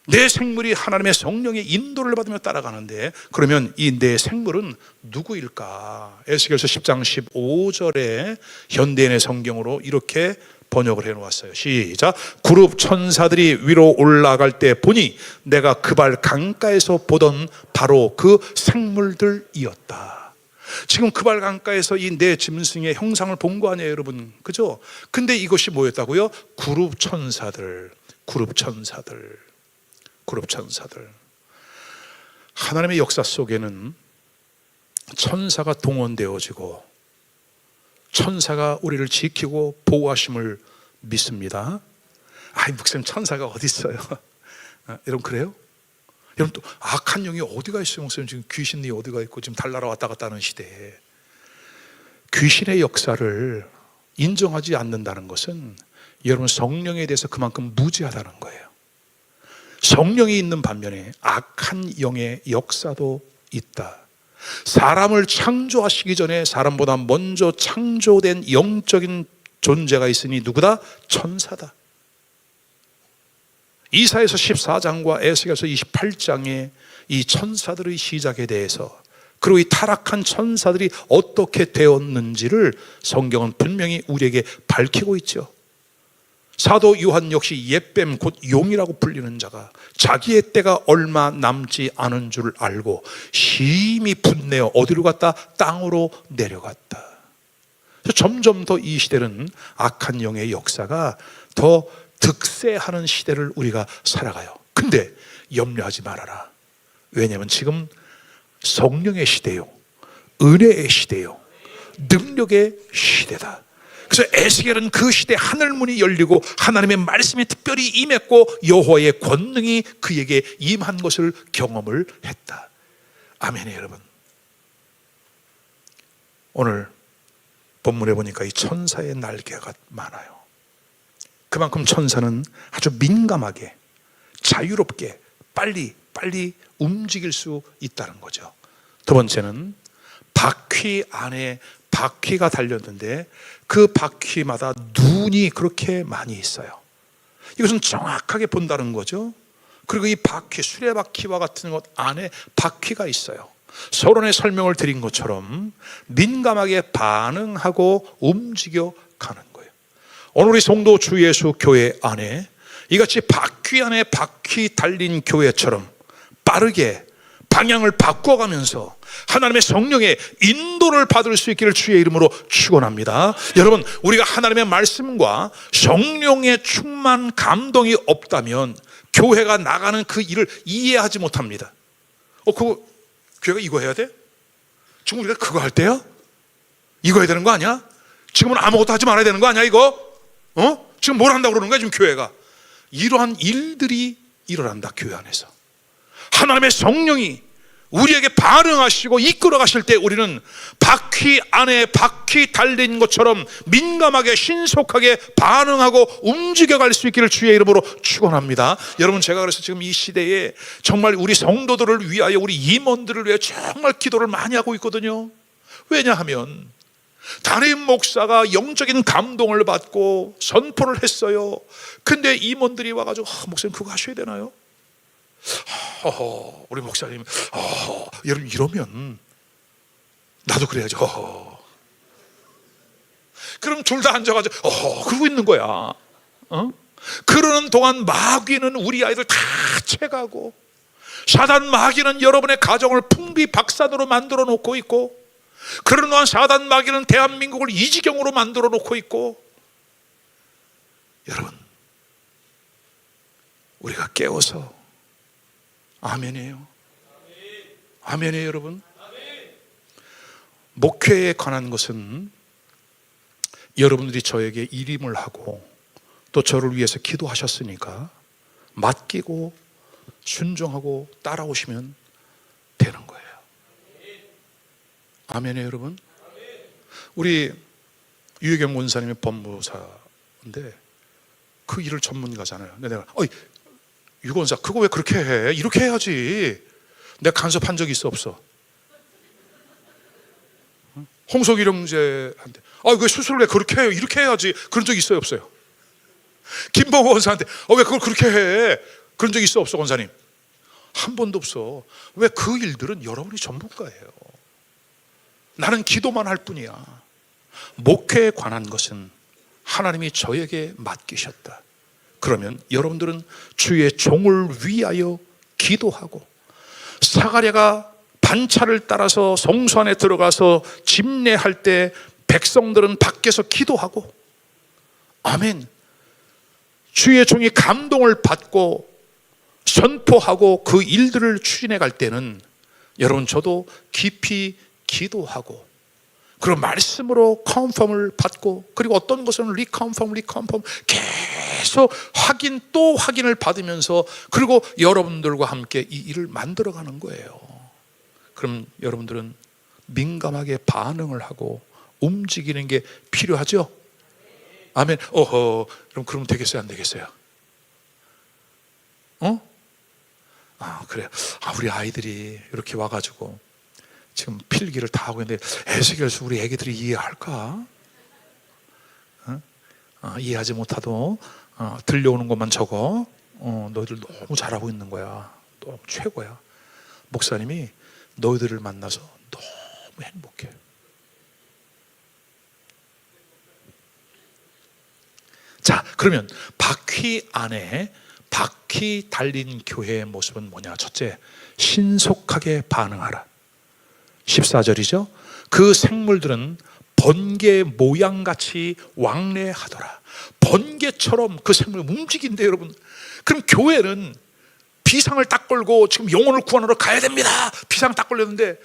내 생물이 하나님의 성령의 인도를 받으며 따라가는데, 그러면 이 내 생물은 누구일까? 에스겔서 10장 15절에 현대인의 성경으로 이렇게 번역을 해놓았어요. 시작. 그룹 천사들이 위로 올라갈 때 보니 내가 그발 강가에서 보던 바로 그 생물들이었다. 지금 그발 강가에서 이 내 짐승의 형상을 본 거 아니에요, 여러분? 그죠? 근데 이것이 뭐였다고요? 그룹 천사들. 하나님의 역사 속에는 천사가 동원되어지고 천사가 우리를 지키고 보호하심을 믿습니다. 아이, 목사님, 천사가 어디 있어요? 여러분, 그래요? 여러분, 또 악한 영이 어디가 있어요? 목사님, 지금 귀신이 어디가 있고 지금 달나라 왔다 갔다 하는 시대에 귀신의 역사를 인정하지 않는다는 것은 여러분 성령에 대해서 그만큼 무지하다는 거예요. 성령이 있는 반면에 악한 영의 역사도 있다. 사람을 창조하시기 전에 사람보다 먼저 창조된 영적인 존재가 있으니 누구다? 천사다. 이사야서 14장과 에스겔서 28장의 이 천사들의 시작에 대해서, 그리고 이 타락한 천사들이 어떻게 되었는지를 성경은 분명히 우리에게 밝히고 있죠. 사도 요한 역시 옛뱀 곧 용이라고 불리는 자가 자기의 때가 얼마 남지 않은 줄 알고 심히 분내어 어디로 갔다? 땅으로 내려갔다. 점점 더 이 시대는 악한 영의 역사가 더 득세하는 시대를 우리가 살아가요. 근데 염려하지 말아라. 왜냐하면 지금 성령의 시대요, 은혜의 시대요, 능력의 시대다. 그래서 에스겔은 그 시대 하늘문이 열리고 하나님의 말씀이 특별히 임했고 여호와의 권능이 그에게 임한 것을 경험을 했다. 아멘이에요, 여러분. 오늘 본문에 보니까 이 천사의 날개가 많아요. 그만큼 천사는 아주 민감하게, 자유롭게, 빨리 움직일 수 있다는 거죠. 두 번째는 바퀴 안에 바퀴가 달렸는데 그 바퀴마다 눈이 그렇게 많이 있어요. 이것은 정확하게 본다는 거죠. 그리고 이 바퀴, 수레바퀴와 같은 것 안에 바퀴가 있어요. 서론의 설명을 드린 것처럼 민감하게 반응하고 움직여 가는 거예요. 오늘 우리 성도 주 예수 교회 안에 이같이 바퀴 안에 바퀴 달린 교회처럼 빠르게 방향을 바꿔가면서 하나님의 성령의 인도를 받을 수 있기를 주의 이름으로 축원합니다. 여러분, 우리가 하나님의 말씀과 성령의 충만 감동이 없다면 교회가 나가는 그 일을 이해하지 못합니다. 그거 교회가 이거 해야 돼? 지금 우리가 그거 할 때야? 이거 해야 되는 거 아니야? 지금은 아무것도 하지 말아야 되는 거 아니야, 이거? 지금 뭘 한다고 그러는 거야, 지금 교회가? 이러한 일들이 일어난다, 교회 안에서. 하나님의 성령이 우리에게 반응하시고 이끌어 가실 때 우리는 바퀴 안에 바퀴 달린 것처럼 민감하게 신속하게 반응하고 움직여갈 수 있기를 주의 이름으로 축원합니다. 여러분, 제가 그래서 지금 이 시대에 정말 우리 성도들을 위하여, 우리 임원들을 위해 정말 기도를 많이 하고 있거든요. 왜냐하면 담임 목사가 영적인 감동을 받고 선포를 했어요. 근데 임원들이 와가지고 목사님 그거 하셔야 되나요? 우리 목사님 여러분, 이러면 나도 그래야죠. 그럼 둘 다 앉아가지고 그러고 있는 거야. 그러는 동안 마귀는 우리 아이들 다 채가고, 사단 마귀는 여러분의 가정을 풍비박산으로 만들어 놓고 있고, 그러는 동안 사단 마귀는 대한민국을 이 지경으로 만들어 놓고 있고. 여러분, 우리가 깨워서 아멘이에요. 아멘이에요, 여러분. 목회에 관한 것은 여러분들이 저에게 일임을 하고 또 저를 위해서 기도하셨으니까 맡기고 순종하고 따라오시면 되는 거예요. 아멘이에요, 여러분. 우리 유혜경 원사님이 법무사인데 그 일을 전문가잖아요. 근데 내가 유권사 그거 왜 그렇게 해? 이렇게 해야지. 내가 간섭한 적이 있어, 없어? 홍석일 형제한테 왜 수술을 왜 그렇게 해요? 이렇게 해야지. 그런 적 있어요, 없어요? 김봉호 원사한테 왜 그걸 그렇게 해? 그런 적 있어 없어 권사님? 한 번도 없어. 왜? 그 일들은 여러분이 전문가예요. 나는 기도만 할 뿐이야. 목회에 관한 것은 하나님이 저에게 맡기셨다. 그러면 여러분들은 주의 종을 위하여 기도하고, 사가랴가 반차를 따라서 성소 안에 들어가서 집례할 때 백성들은 밖에서 기도하고, 아멘, 주의 종이 감동을 받고 선포하고 그 일들을 추진해 갈 때는 여러분 저도 깊이 기도하고, 그리고 말씀으로 컨펌을 받고, 그리고 어떤 것은 리컨펌 계속 확인 또 확인을 받으면서, 그리고 여러분들과 함께 이 일을 만들어가는 거예요. 그럼 여러분들은 민감하게 반응을 하고 움직이는 게 필요하죠? 아멘. 그럼 되겠어요, 안 되겠어요? 그래요. 우리 아이들이 이렇게 와가지고 지금 필기를 다 하고 있는데 에스겔서 우리 애기들이 이해할까? 이해하지 못하도 들려오는 것만 적어. 너희들 너무 잘하고 있는 거야. 너무 최고야. 목사님이 너희들을 만나서 너무 행복해. 자, 그러면 바퀴 안에 바퀴 달린 교회의 모습은 뭐냐? 첫째, 신속하게 반응하라. 14절이죠. 그 생물들은 번개 모양같이 왕래하더라. 번개처럼 그 생물이 움직인대요, 여러분. 그럼 교회는 비상을 딱 걸고 지금 영혼을 구원하러 가야 됩니다. 비상 딱 걸렸는데,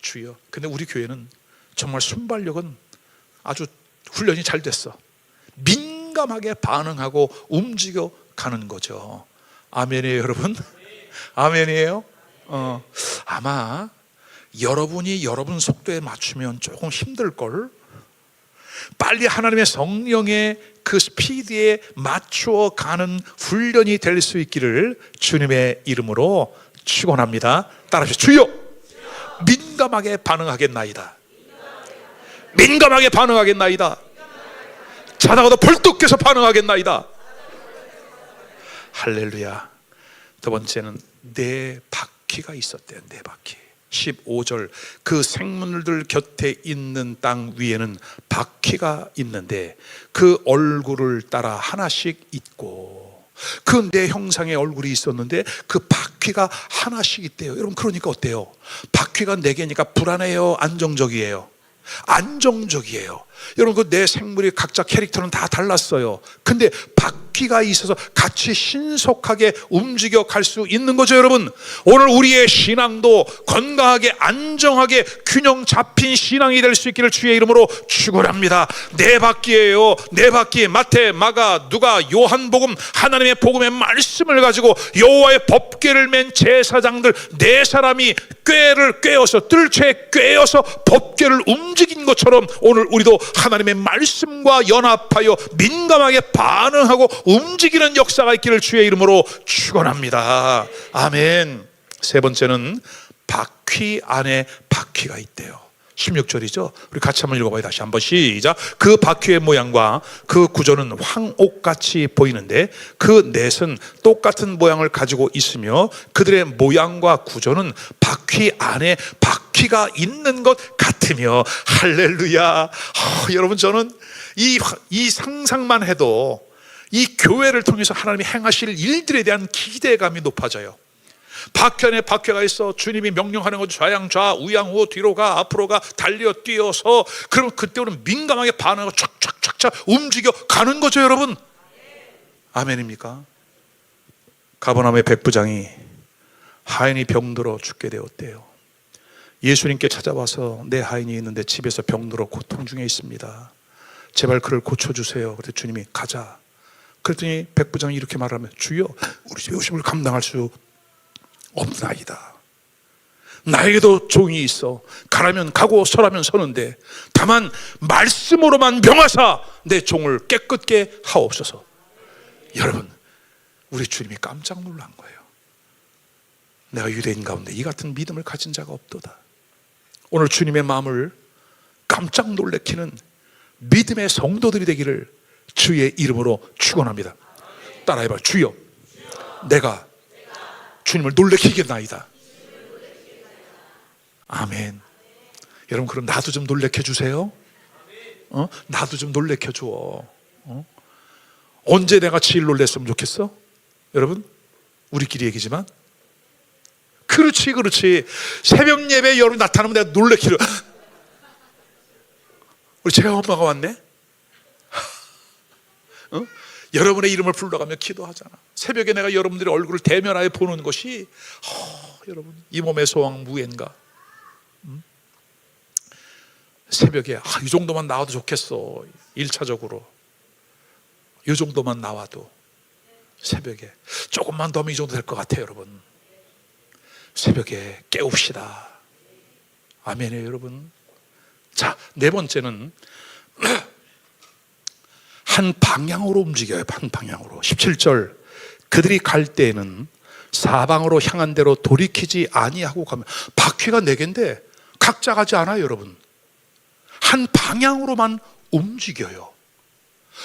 주여. 근데 우리 교회는 정말 순발력은 아주 훈련이 잘 됐어. 민감하게 반응하고 움직여 가는 거죠. 아멘이에요, 여러분? 아멘이에요? 아마 여러분이 여러분 속도에 맞추면 조금 힘들걸? 빨리 하나님의 성령의 그 스피드에 맞추어 가는 훈련이 될 수 있기를 주님의 이름으로 축원합니다. 따라하시죠. 주여, 민감하게 반응하겠나이다. 민감하게 반응하겠나이다. 자다가도 벌떡 깨서 반응하겠나이다. 할렐루야. 두 번째는 네 바퀴가 있었대요. 네 바퀴. 15절, 그 생물들 곁에 있는 땅 위에는 바퀴가 있는데 그 얼굴을 따라 하나씩 있고, 그 네 형상의 얼굴이 있었는데 그 바퀴가 하나씩 있대요. 여러분, 그러니까 어때요? 바퀴가 네 개니까 불안해요, 안정적이에요? 안정적이에요. 여러분, 그 내 생물이 각자 캐릭터는 다 달랐어요. 근데 바퀴가 있어서 같이 신속하게 움직여 갈 수 있는 거죠. 여러분, 오늘 우리의 신앙도 건강하게 안정하게 균형 잡힌 신앙이 될 수 있기를 주의 이름으로 축원합니다. 네 바퀴예요. 네 바퀴. 마태, 마가, 누가, 요한복음, 하나님의 복음의 말씀을 가지고 여호와의 법궤를 맨 제사장들 네 사람이 꾀를 꿰어서, 뜰채에 꿰어서 법궤를 움직인 것처럼 오늘 우리도 하나님의 말씀과 연합하여 민감하게 반응하고 움직이는 역사가 있기를 주의 이름으로 축원합니다. 아멘. 세 번째는 바퀴 안에 바퀴가 있대요. 16절이죠. 우리 같이 한번 읽어봐요. 다시 한번 시작. 그 바퀴의 모양과 그 구조는 황옥같이 보이는데 그 넷은 똑같은 모양을 가지고 있으며 그들의 모양과 구조는 바퀴 안에 바퀴가 있는 것 같으며. 할렐루야. 여러분, 저는 이 상상만 해도 이 교회를 통해서 하나님이 행하실 일들에 대한 기대감이 높아져요. 바퀴 안에 바퀴가 있어. 주님이 명령하는 거 좌양 좌 우양 우 뒤로 가 앞으로 가 달려 뛰어서, 그러면 그때는 민감하게 반응하고 촥촥촥촥 움직여 가는 거죠. 여러분, 아멘입니까? 가버나움의 백부장이 하인이 병들어 죽게 되었대요. 예수님께 찾아와서 내 하인이 있는데 집에서 병들어 고통 중에 있습니다. 제발 그를 고쳐주세요. 그랬더니 주님이 가자. 그랬더니 백부장이 이렇게 말하면, 주여, 우리 집 요심을 감당할 수 없나이다. 나에게도 종이 있어. 가라면 가고 서라면 서는데 다만 말씀으로만 명하사 내 종을 깨끗게 하옵소서. 여러분, 우리 주님이 깜짝 놀란 거예요. 내가 유대인 가운데 이 같은 믿음을 가진 자가 없도다. 오늘 주님의 마음을 깜짝 놀래키는 믿음의 성도들이 되기를 주의 이름으로 축원합니다. 따라해봐. 주여, 내가 주님을 놀래키겠나이다. 아멘. 여러분, 그럼 나도 좀 놀래켜 주세요. 나도 좀 놀래켜 줘. 언제 내가 제일 놀랬으면 좋겠어? 여러분, 우리끼리 얘기지만, 그렇지. 새벽 예배에 여러분 나타나면 내가 놀래키려. 우리 제가 엄마가 왔네? 여러분의 이름을 불러가며 기도하잖아. 새벽에 내가 여러분들의 얼굴을 대면하여 보는 것이 여러분, 이 몸의 소망 무엔가? 새벽에 이 정도만 나와도 좋겠어. 1차적으로 이 정도만 나와도, 새벽에 조금만 더 하면 이 정도 될 것 같아요. 여러분, 새벽에 깨웁시다. 아멘이에요, 여러분. 자, 네 번째는 한 방향으로 움직여요. 한 방향으로. 17절, 그들이 갈 때에는 사방으로 향한 대로 돌이키지 아니하고 가면. 바퀴가 네 개인데 각자 가지 않아요, 여러분. 한 방향으로만 움직여요.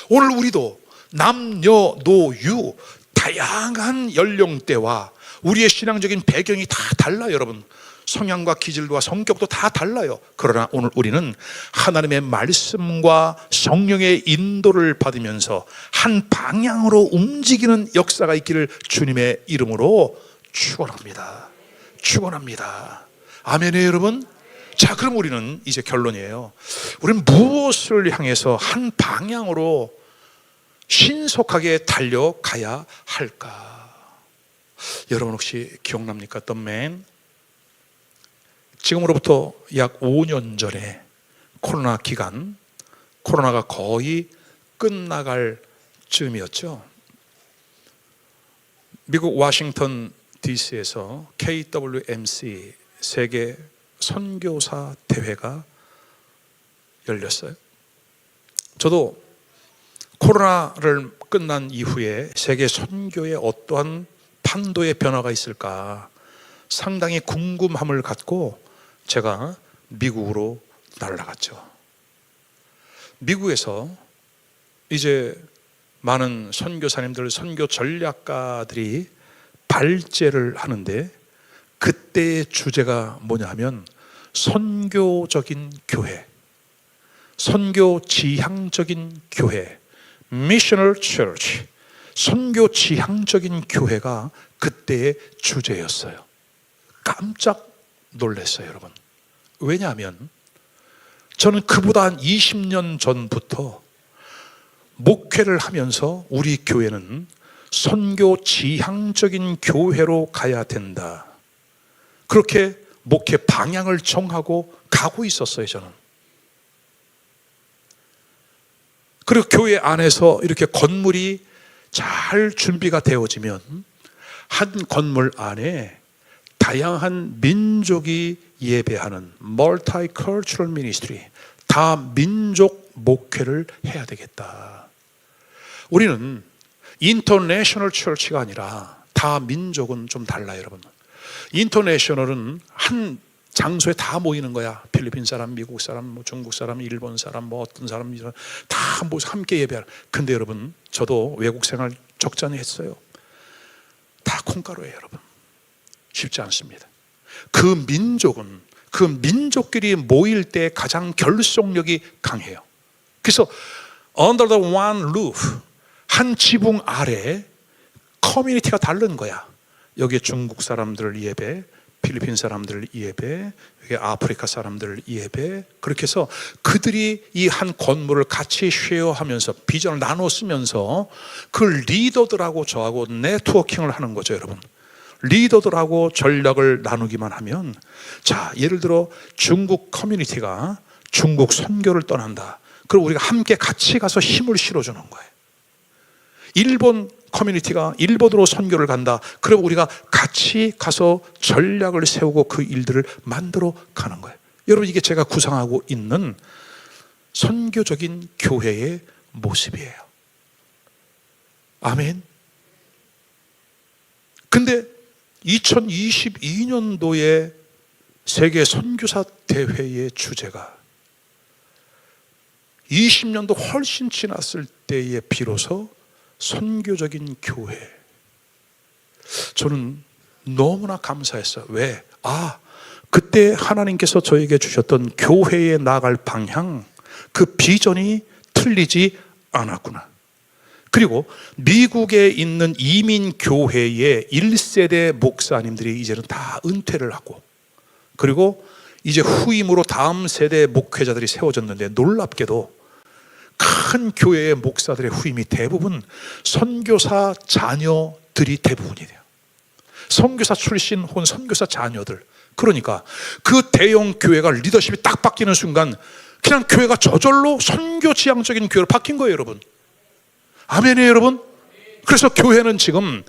오늘 우리도 남녀 노유 다양한 연령대와 우리의 신앙적인 배경이 다 달라요, 여러분. 성향과 기질과 성격도 다 달라요. 그러나 오늘 우리는 하나님의 말씀과 성령의 인도를 받으면서 한 방향으로 움직이는 역사가 있기를 주님의 이름으로 축원합니다. 축원합니다. 아멘이에요, 여러분. 자, 그럼 우리는 이제 결론이에요. 우리는 무엇을 향해서 한 방향으로 신속하게 달려가야 할까? 여러분 혹시 기억납니까? The Man. 지금으로부터 약 5년 전에 코로나 기간, 코로나가 거의 끝나갈 즈음이었죠. 미국 워싱턴 DC에서 KWMC 세계 선교사 대회가 열렸어요. 저도 코로나를 끝난 이후에 세계 선교에 어떠한 판도의 변화가 있을까 상당히 궁금함을 갖고 제가 미국으로 날아갔죠. 미국에서 이제 많은 선교사님들, 선교 전략가들이 발제를 하는데, 그때의 주제가 뭐냐면 선교적인 교회, 선교 지향적인 교회, Missional Church, 선교 지향적인 교회가 그때의 주제였어요. 깜짝 놀랐어요, 여러분. 왜냐하면 저는 그보다 한 20년 전부터 목회를 하면서 우리 교회는 선교 지향적인 교회로 가야 된다, 그렇게 목회 방향을 정하고 가고 있었어요, 저는. 그리고 교회 안에서 이렇게 건물이 잘 준비가 되어지면 한 건물 안에 다양한 민족이 예배하는 Multicultural Ministry, 다민족 목회를 해야 되겠다. 우리는 International Church가 아니라 다민족은 좀 달라요, 여러분. 인터내셔널은 한 장소에 다 모이는 거야. 필리핀 사람, 미국 사람, 뭐 중국 사람, 일본 사람, 뭐 어떤 사람 다 모여서 함께 예배하는. 근데 여러분, 저도 외국 생활 적잖이 했어요. 다 콩가루예요, 여러분. 쉽지 않습니다. 그 민족은 그 민족끼리 모일 때 가장 결속력이 강해요. 그래서 under the one roof, 한 지붕 아래 커뮤니티가 다른 거야. 여기에 중국 사람들 예배, 필리핀 사람들 예배, 여기 아프리카 사람들 예배, 그렇게 해서 그들이 이 한 건물을 같이 쉐어하면서 비전을 나눠 쓰면서 그 리더들하고 저하고 네트워킹을 하는 거죠, 여러분. 리더들하고 전략을 나누기만 하면, 자, 예를 들어 중국 커뮤니티가 중국 선교를 떠난다. 그럼 우리가 함께 같이 가서 힘을 실어주는 거예요. 일본 커뮤니티가 일본으로 선교를 간다. 그럼 우리가 같이 가서 전략을 세우고 그 일들을 만들어 가는 거예요. 여러분, 이게 제가 구상하고 있는 선교적인 교회의 모습이에요. 아멘. 근데 2022년도에 세계 선교사 대회의 주제가 20년도 훨씬 지났을 때에 비로소 선교적인 교회. 저는 너무나 감사했어요. 왜? 그때 하나님께서 저에게 주셨던 교회에 나아갈 방향, 그 비전이 틀리지 않았구나. 그리고 미국에 있는 이민교회의 1세대 목사님들이 이제는 다 은퇴를 하고, 그리고 이제 후임으로 다음 세대 목회자들이 세워졌는데, 놀랍게도 큰 교회의 목사들의 후임이 대부분 선교사 자녀들이 대부분이에요. 선교사 출신 혹은 선교사 자녀들. 그러니까 그 대형 교회가 리더십이 딱 바뀌는 순간 그냥 교회가 저절로 선교 지향적인 교회로 바뀐 거예요, 여러분. 아멘이에요, 여러분. 그래서 교회는 지금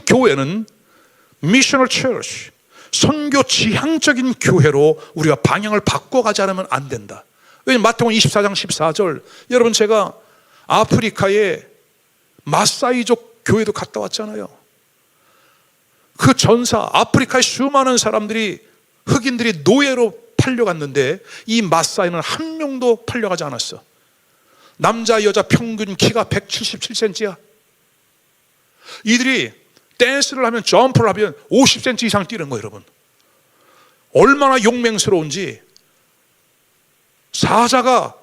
교회는 미셔널 처치, 선교 지향적인 교회로 우리가 방향을 바꿔가지 않으면 안 된다. 왜냐하면 마태복음 24장 14절, 여러분 제가 아프리카의 마사이족 교회도 갔다 왔잖아요. 그 전사, 아프리카의 수많은 사람들이, 흑인들이 노예로 팔려갔는데 이 마사이는 한 명도 팔려가지 않았어. 남자 여자 평균 키가 177cm야. 이들이 댄스를 하면, 점프를 하면 50cm 이상 뛰는 거예요, 여러분. 얼마나 용맹스러운지. 사자가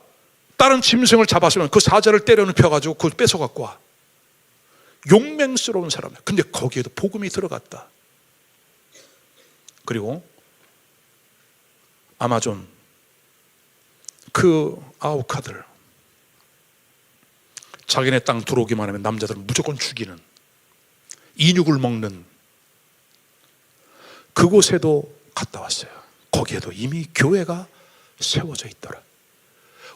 다른 짐승을 잡았으면 그 사자를 때려 눕혀가지고 그걸 뺏어갖고 와. 용맹스러운 사람. 근데 거기에도 복음이 들어갔다. 그리고 아마존 그 아우카들, 자기네 땅 들어오기만 하면 남자들은 무조건 죽이는, 인육을 먹는 그곳에도 갔다 왔어요. 거기에도 이미 교회가 세워져 있더라.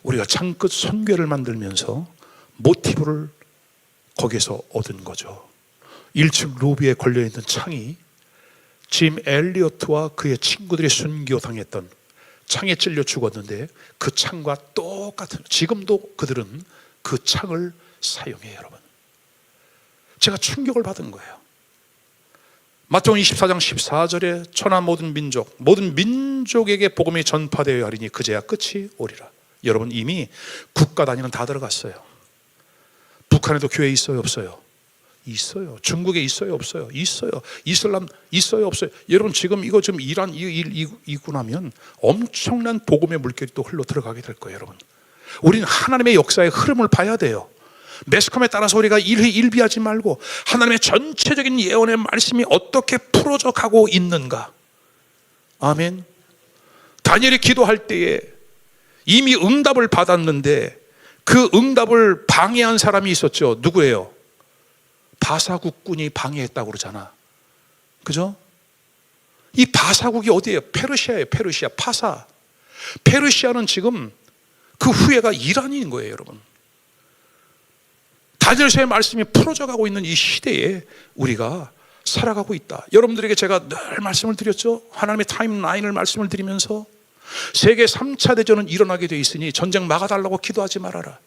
우리가 창끝 선교를 만들면서 모티브를 거기에서 얻은 거죠. 1층 로비에 걸려있는 창이 짐 엘리어트와 그의 친구들이 순교당했던, 창에 찔려 죽었는데 그 창과 똑같은, 지금도 그들은 그 창을 사용해요, 여러분. 제가 충격을 받은 거예요. 마태복음 24장 14절에 천하 모든 민족에게 복음이 전파되어야 하리니 그제야 끝이 오리라. 여러분, 이미 국가 단위는 다 들어갔어요. 북한에도 교회 있어요, 없어요? 있어요. 중국에 있어요, 없어요? 있어요. 이슬람 있어요, 없어요? 여러분, 지금 이란 이고 나면 엄청난 복음의 물결이 또 흘러 들어가게 될 거예요, 여러분. 우리는 하나님의 역사의 흐름을 봐야 돼요. 매스컴에 따라서 우리가 일비하지 말고 하나님의 전체적인 예언의 말씀이 어떻게 풀어져 가고 있는가. 아멘. 다니엘이 기도할 때에 이미 응답을 받았는데 그 응답을 방해한 사람이 있었죠. 누구예요? 바사국군이 방해했다고 그러잖아. 그죠? 이 바사국이 어디예요? 페르시아예요. 페르시아. 파사. 페르시아는 지금 그 후예가 이란인 거예요, 여러분. 다니엘서의 말씀이 풀어져 가고 있는 이 시대에 우리가 살아가고 있다. 여러분들에게 제가 늘 말씀을 드렸죠. 하나님의 타임라인을 말씀을 드리면서 세계 3차 대전은 일어나게 돼 있으니 전쟁 막아달라고 기도하지 말아라.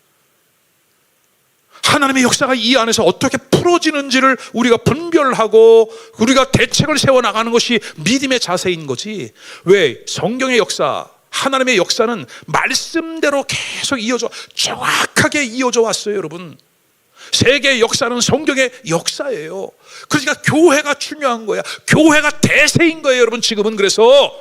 하나님의 역사가 이 안에서 어떻게 풀어지는지를 우리가 분별하고 우리가 대책을 세워나가는 것이 믿음의 자세인 거지. 왜? 성경의 역사, 하나님의 역사는 말씀대로 계속 정확하게 이어져 왔어요, 여러분. 세계의 역사는 성경의 역사예요. 그러니까 교회가 중요한 거야. 교회가 대세인 거예요, 여러분. 지금은. 그래서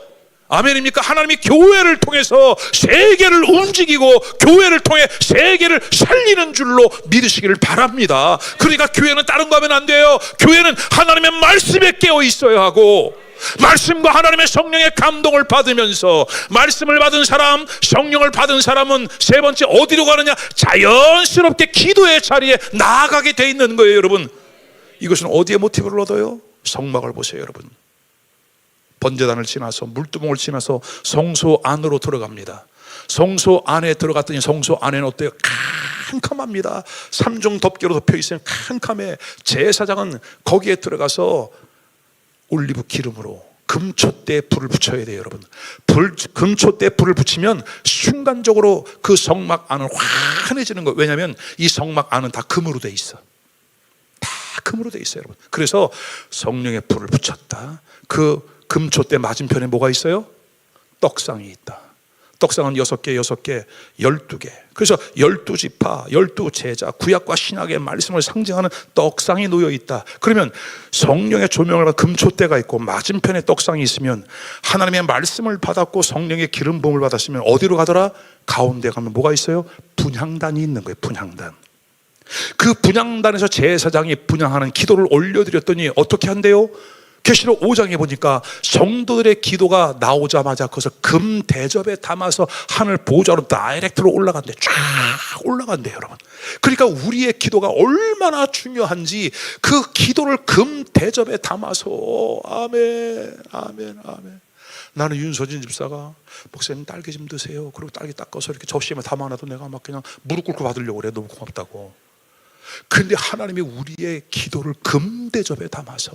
아멘입니까? 하나님이 교회를 통해서 세계를 움직이고 교회를 통해 세계를 살리는 줄로 믿으시기를 바랍니다. 그러니까 교회는 다른 거 하면 안 돼요. 교회는 하나님의 말씀에 깨어 있어야 하고, 말씀과 하나님의 성령의 감동을 받으면서, 말씀을 받은 사람, 성령을 받은 사람은 세 번째 어디로 가느냐? 자연스럽게 기도의 자리에 나아가게 돼 있는 거예요, 여러분. 이것은 어디에 모티브를 얻어요? 성막을 보세요, 여러분. 번제단을 지나서 물두멍을 지나서 성소 안으로 들어갑니다. 성소 안에 들어갔더니 성소 안에는 어때요? 캄캄합니다. 3중 덮개로 덮여 있으면 캄캄해. 제사장은 거기에 들어가서 올리브 기름으로 금초대에 불을 붙여야 돼요, 여러분. 금초대에 불을 붙이면 순간적으로 그 성막 안은 환해지는 거예요. 왜냐하면 이 성막 안은 다 금으로 돼 있어. 다 금으로 돼 있어요, 여러분. 그래서 성령의 불을 붙였다. 그 금초대 맞은편에 뭐가 있어요? 떡상이 있다. 떡상은 6개, 6개, 12개. 그래서 12지파, 12제자, 구약과 신약의 말씀을 상징하는 떡상이 놓여 있다. 그러면 성령의 조명을 받은 금초대가 있고 맞은편에 떡상이 있으면 하나님의 말씀을 받았고 성령의 기름 부음을 받았으면 어디로 가더라? 가운데 가면 뭐가 있어요? 분향단이 있는 거예요. 분향단. 그 분향단에서 제사장이 분향하는 기도를 올려드렸더니 어떻게 한대요? 계시록 5장에 보니까 성도들의 기도가 나오자마자 그것을 금 대접에 담아서 하늘 보좌로 다이렉트로 올라간대. 쫙 올라간대요, 여러분. 그러니까 우리의 기도가 얼마나 중요한지 그 기도를 금 대접에 담아서 아멘, 아멘, 아멘. 나는 윤서진 집사가 목사님 딸기 좀 드세요. 그리고 딸기 닦아서 이렇게 접시에 담아놔도 내가 막 그냥 무릎 꿇고 받으려고 그래. 너무 고맙다고. 근데 하나님이 우리의 기도를 금 대접에 담아서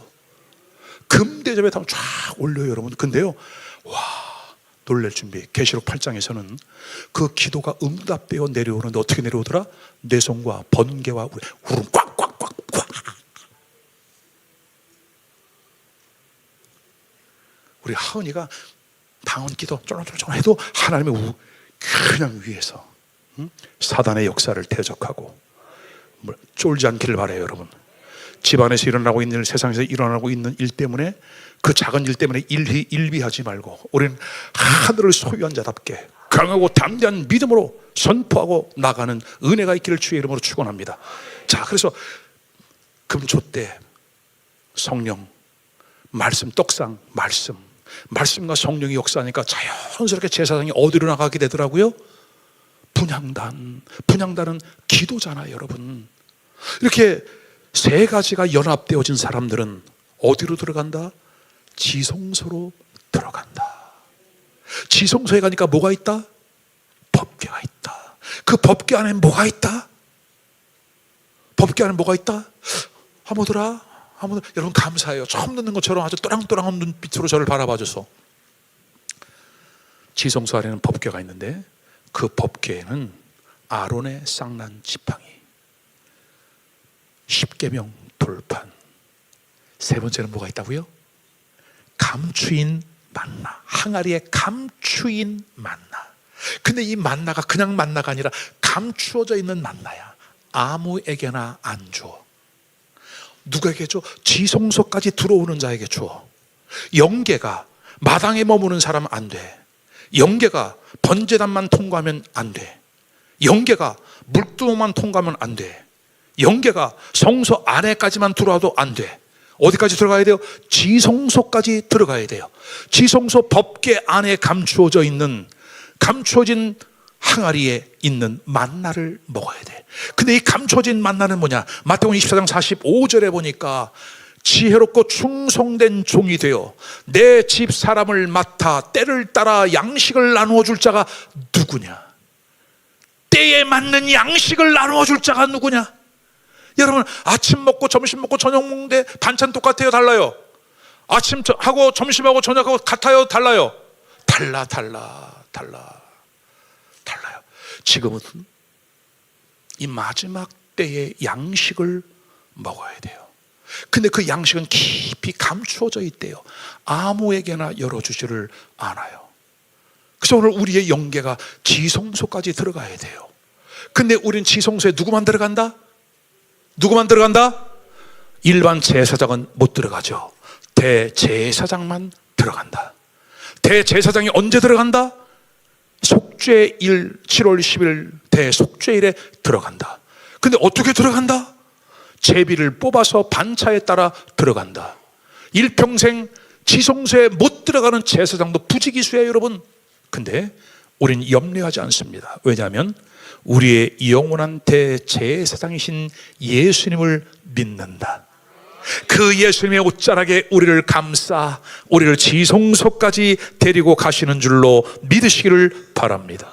금대접에 다 쫙 올려요, 여러분. 근데요, 와, 놀랄 준비. 계시록 8장에서는 그 기도가 응답되어 내려오는데 어떻게 내려오더라? 내 손과 번개와 우름 꽉꽉꽉. 우리 하은이가 방언 기도 쫄렁쫄렁 해도 하나님의 그냥 위에서 사단의 역사를 대적하고 쫄지 않기를 바라요, 여러분. 집안에서 일어나고 있는 일, 세상에서 일어나고 있는 일 때문에 그 작은 일 때문에 일비하지 말고 우리는 하늘을 소유한 자답게 강하고 담대한 믿음으로 선포하고 나가는 은혜가 있기를 주의 이름으로 축원합니다. 자, 그래서 금초대 성령, 말씀, 떡상, 말씀과 성령이 역사하니까 자연스럽게 제사장이 어디로 나가게 되더라고요? 분향단은 기도잖아요, 여러분. 이렇게 세 가지가 연합되어진 사람들은 어디로 들어간다? 지성소로 들어간다. 지성소에 가니까 뭐가 있다? 법궤가 있다. 그 법궤 안에 뭐가 있다? 법궤 안에 뭐가 있다? 한번더라. 여러분 감사해요. 처음 듣는 것처럼 아주 또랑또랑한 눈빛으로 저를 바라봐줘서. 지성소 안에는 법궤가 있는데 그 법궤에는 아론의 쌍난 지팡이, 십계명 돌판, 세 번째는 뭐가 있다고요? 감추인 만나, 항아리에 감추인 만나. 근데 이 만나가 그냥 만나가 아니라 감추어져 있는 만나야. 아무에게나 안 줘. 누구에게 줘? 지성소까지 들어오는 자에게 줘. 영계가 마당에 머무는 사람 안 돼. 영계가 번제단만 통과하면 안 돼. 영계가 물두멍만 통과하면 안 돼. 영계가 성소 안에까지만 들어와도 안 돼. 어디까지 들어가야 돼요? 지성소까지 들어가야 돼요. 지성소 법궤 안에 감추어진 항아리에 있는 만나를 먹어야 돼. 근데 이 감춰진 만나는 뭐냐? 마태복음 24장 45절에 보니까 지혜롭고 충성된 종이 되어 내 집 사람을 맡아 때를 따라 양식을 나누어 줄 자가 누구냐? 때에 맞는 양식을 나누어 줄 자가 누구냐? 여러분, 아침 먹고 점심 먹고 저녁 먹는데 반찬 똑같아요, 달라요? 아침하고 점심하고 저녁하고 같아요, 달라요? 달라요. 지금은 이 마지막 때의 양식을 먹어야 돼요. 근데 그 양식은 깊이 감추어져 있대요. 아무에게나 열어주지를 않아요. 그래서 오늘 우리의 영계가 지성소까지 들어가야 돼요. 근데 우린 지성소에 누구만 들어간다? 일반 제사장은 못 들어가죠. 대제사장만 들어간다. 대제사장이 언제 들어간다? 속죄일 7월 10일 대속죄일에 들어간다. 근데 어떻게 들어간다? 제비를 뽑아서 반차에 따라 들어간다. 일평생 지성소에 못 들어가는 제사장도 부지기수예요, 여러분. 근데 우리는 염려하지 않습니다. 왜냐하면 우리의 영원한 대제사장이신 예수님을 믿는다. 그 예수님의 옷자락에 우리를 감싸 우리를 지성소까지 데리고 가시는 줄로 믿으시기를 바랍니다.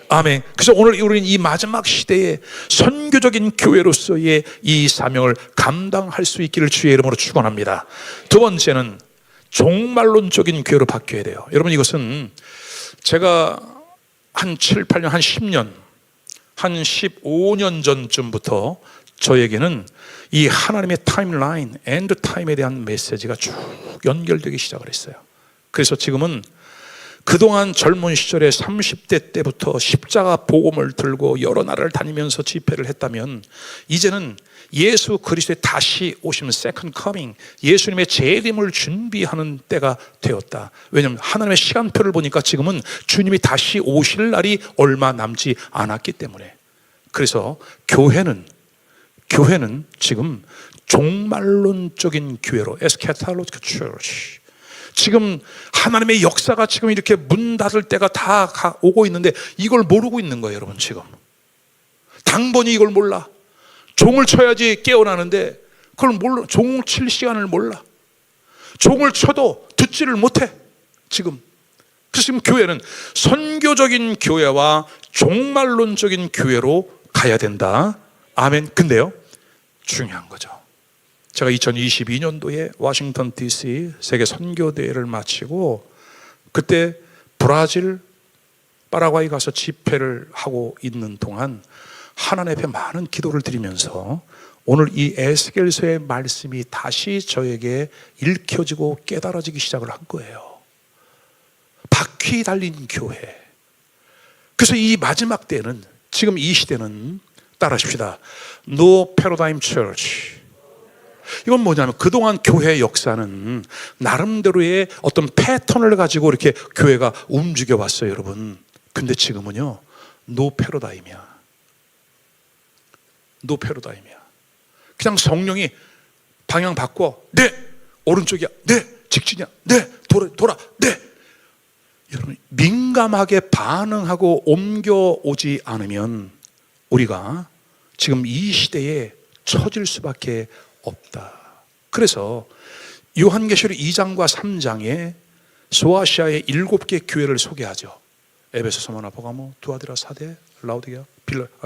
아멘. 그래서 오늘 우리는 이 마지막 시대에 선교적인 교회로서의 이 사명을 감당할 수 있기를 주의 이름으로 축원합니다. 두 번째는 종말론적인 교회로 바뀌어야 돼요. 여러분, 이것은 제가 한 7, 8년, 한 10년, 한 15년 전쯤부터 저에게는 이 하나님의 타임라인, 엔드 타임에 대한 메시지가 쭉 연결되기 시작을 했어요. 그래서 지금은 그동안 젊은 시절에 30대 때부터 십자가 복음을 들고 여러 나라를 다니면서 집회를 했다면 이제는 예수 그리스도의 다시 오심, 세컨드 커밍, 예수님의 재림을 준비하는 때가 되었다. 왜냐하면 하나님의 시간표를 보니까 지금은 주님이 다시 오실 날이 얼마 남지 않았기 때문에. 그래서 교회는 지금 종말론적인 교회로, 에스케탈로지컬 처치, 지금 하나님의 역사가 지금 이렇게 문 닫을 때가 다 오고 있는데 이걸 모르고 있는 거예요, 여러분. 지금 당번이 이걸 몰라. 종을 쳐야지 깨어나는데 그걸 몰라. 종을 칠 시간을 몰라. 종을 쳐도 듣지를 못해 지금. 그래서 지금 교회는 선교적인 교회와 종말론적인 교회로 가야 된다. 아멘. 근데요, 중요한 거죠. 제가 2022년도에 워싱턴 DC 세계 선교대회를 마치고 그때 브라질, 파라과이 가서 집회를 하고 있는 동안 하나님 앞에 많은 기도를 드리면서 오늘 이 에스겔서의 말씀이 다시 저에게 읽혀지고 깨달아지기 시작을 한 거예요. 바퀴 달린 교회. 그래서 이 마지막 때는, 지금 이 시대는 따라하십시다. No Paradigm Church. 이건 뭐냐면 그동안 교회의 역사는 나름대로의 어떤 패턴을 가지고 이렇게 교회가 움직여 왔어요, 여러분. 근데 지금은요, 노 패러다임이야. 노 패러다임이야. 그냥 성령이 방향 바꿔. 네, 오른쪽이야. 네, 직진이야. 네, 돌아. 네. 여러분, 민감하게 반응하고 옮겨오지 않으면 우리가 지금 이 시대에 처질 수밖에 없다. 그래서 요한계시록 2장과 3장에 소아시아의 7개 교회를 소개하죠. 에베소, 스무나, 보가모, 두아디라, 사데, 라오디게아,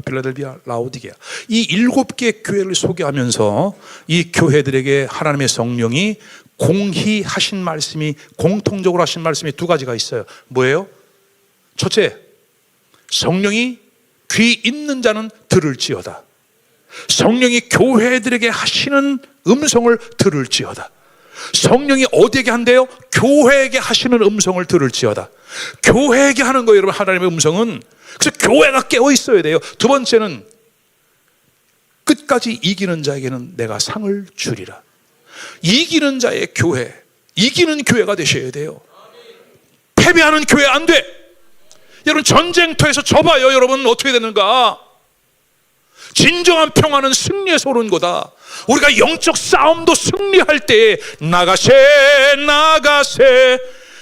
필라델비아, 라오디게아. 이 7개 교회를 소개하면서 이 교회들에게 하나님의 성령이 공히하신 말씀이, 공통적으로 하신 말씀이 두 가지가 있어요. 뭐예요? 첫째, 성령이 귀 있는 자는 들을지어다. 성령이 교회들에게 하시는 음성을 들을지어다. 성령이 어디에게 한대요? 교회에게 하시는 음성을 들을지어다. 교회에게 하는 거예요, 여러분. 하나님의 음성은. 그래서 교회가 깨어 있어야 돼요. 두 번째는 끝까지 이기는 자에게는 내가 상을 주리라. 이기는 자의 교회, 이기는 교회가 되셔야 돼요. 패배하는 교회 안 돼. 여러분, 전쟁터에서 져봐요. 여러분, 어떻게 되는가? 진정한 평화는 승리에서 오는 거다. 우리가 영적 싸움도 승리할 때에 나가세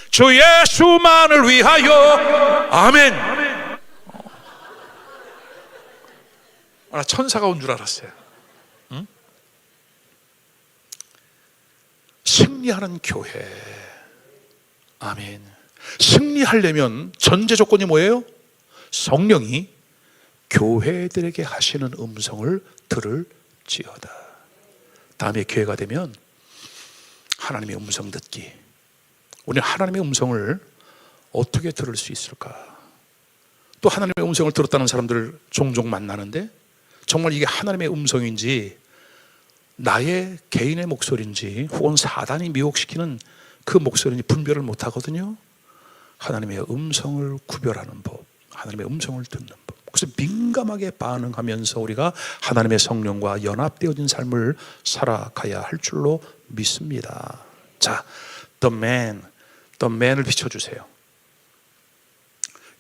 주 예수만을 위하여. 아멘. 나 천사가 온 줄 알았어요. 응? 승리하는 교회. 아멘. 승리하려면 전제 조건이 뭐예요? 성령이 교회들에게 하시는 음성을 들을지어다. 다음에 기회가 되면 하나님의 음성 듣기. 우리는 하나님의 음성을 어떻게 들을 수 있을까? 또 하나님의 음성을 들었다는 사람들을 종종 만나는데 정말 이게 하나님의 음성인지 나의 개인의 목소리인지 혹은 사단이 미혹시키는 그 목소리인지 분별을 못하거든요. 하나님의 음성을 구별하는 법, 하나님의 음성을 듣는 법. 그래서 민감하게 반응하면서 우리가 하나님의 성령과 연합되어진 삶을 살아가야 할 줄로 믿습니다. 자, the man을 비춰주세요.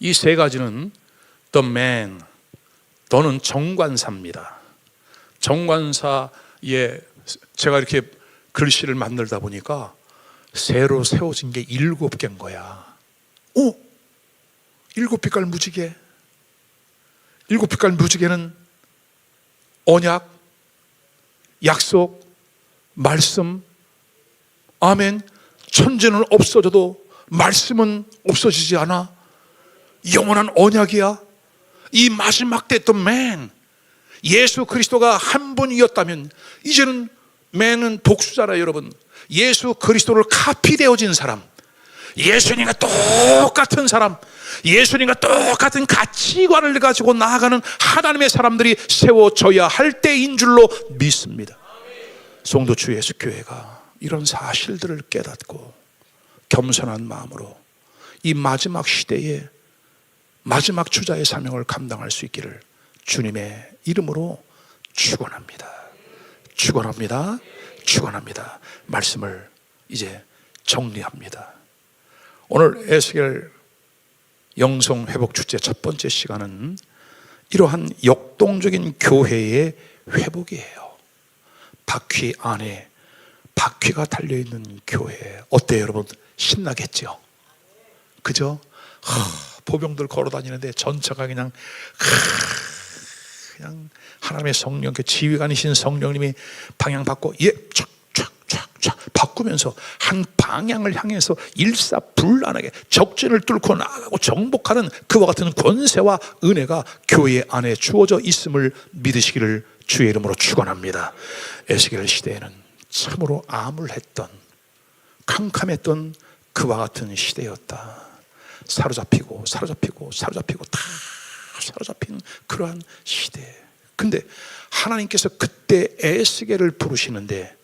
이 세 가지는 the man, 너는 정관사입니다. 정관사에 제가 이렇게 글씨를 만들다 보니까 새로 세워진 게 7개인 거야. 오! 7빛깔 무지개. 7빛깔 무지개는 언약, 약속, 말씀. 아멘. 천지는 없어져도 말씀은 없어지지 않아. 영원한 언약이야. 이 마지막 때 또 맨, 예수 그리스도가 한 분이었다면 이제는 맨은 복수잖아요, 여러분. 예수 그리스도를 카피되어진 사람, 예수님과 똑같은 사람, 예수님과 똑같은 가치관을 가지고 나아가는 하나님의 사람들이 세워져야 할 때인 줄로 믿습니다. 성도 주 예수 교회가 이런 사실들을 깨닫고 겸손한 마음으로 이 마지막 시대에 마지막 주자의 사명을 감당할 수 있기를 주님의 이름으로 축원합니다. 축원합니다. 축원합니다. 말씀을 이제 정리합니다. 오늘 에스겔 영성 회복 축제 첫 번째 시간은 이러한 역동적인 교회의 회복이에요. 바퀴 안에 바퀴가 달려있는 교회. 어때요 여러분? 신나겠죠? 그죠? 보병들 걸어다니는데 전차가 그냥 하나님의 성령, 지휘관이신 성령님이 방향 바꿔 촥촥촥촥 바꾸면서 한 방향을 향해서 일사불란하게 적진을 뚫고 나아가고 정복하는 그와 같은 권세와 은혜가 교회 안에 주어져 있음을 믿으시기를 주의 이름으로 축원합니다. 에스겔 시대에는 참으로 암울했던, 캄캄했던 그와 같은 시대였다. 사로잡히고 다 사로잡힌 그러한 시대. 근데 하나님께서 그때 에스겔을 부르시는데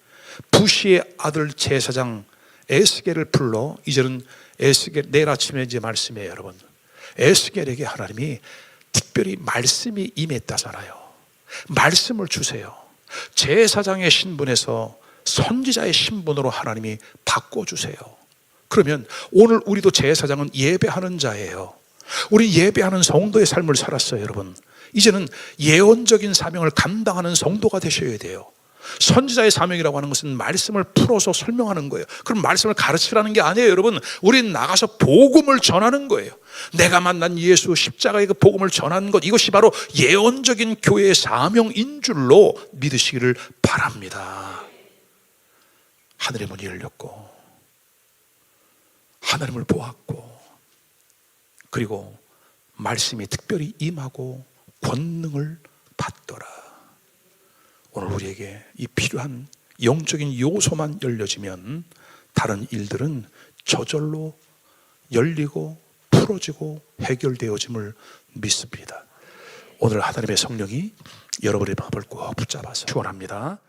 부시의 아들 제사장 에스겔을 불러, 이제는 에스겔, 내일 아침에 이제 말씀이에요 여러분. 에스겔에게 하나님이 특별히 말씀이 임했다잖아요. 말씀을 주세요. 제사장의 신분에서 선지자의 신분으로 하나님이 바꿔주세요. 그러면 오늘 우리도 제사장은 예배하는 자예요. 우리 예배하는 성도의 삶을 살았어요 여러분. 이제는 예언적인 사명을 감당하는 성도가 되셔야 돼요. 선지자의 사명이라고 하는 것은 말씀을 풀어서 설명하는 거예요. 그럼 말씀을 가르치라는 게 아니에요 여러분. 우리는 나가서 복음을 전하는 거예요. 내가 만난 예수 십자가의 그 복음을 전하는 것, 이것이 바로 예언적인 교회의 사명인 줄로 믿으시기를 바랍니다. 하늘의 문이 열렸고 하나님을 보았고, 그리고 말씀이 특별히 임하고 권능을 받더라. 오늘 우리에게 이 필요한 영적인 요소만 열려지면 다른 일들은 저절로 열리고 풀어지고 해결되어짐을 믿습니다. 오늘 하나님의 성령이 여러분의 마음을 꼭 붙잡아서 축원합니다.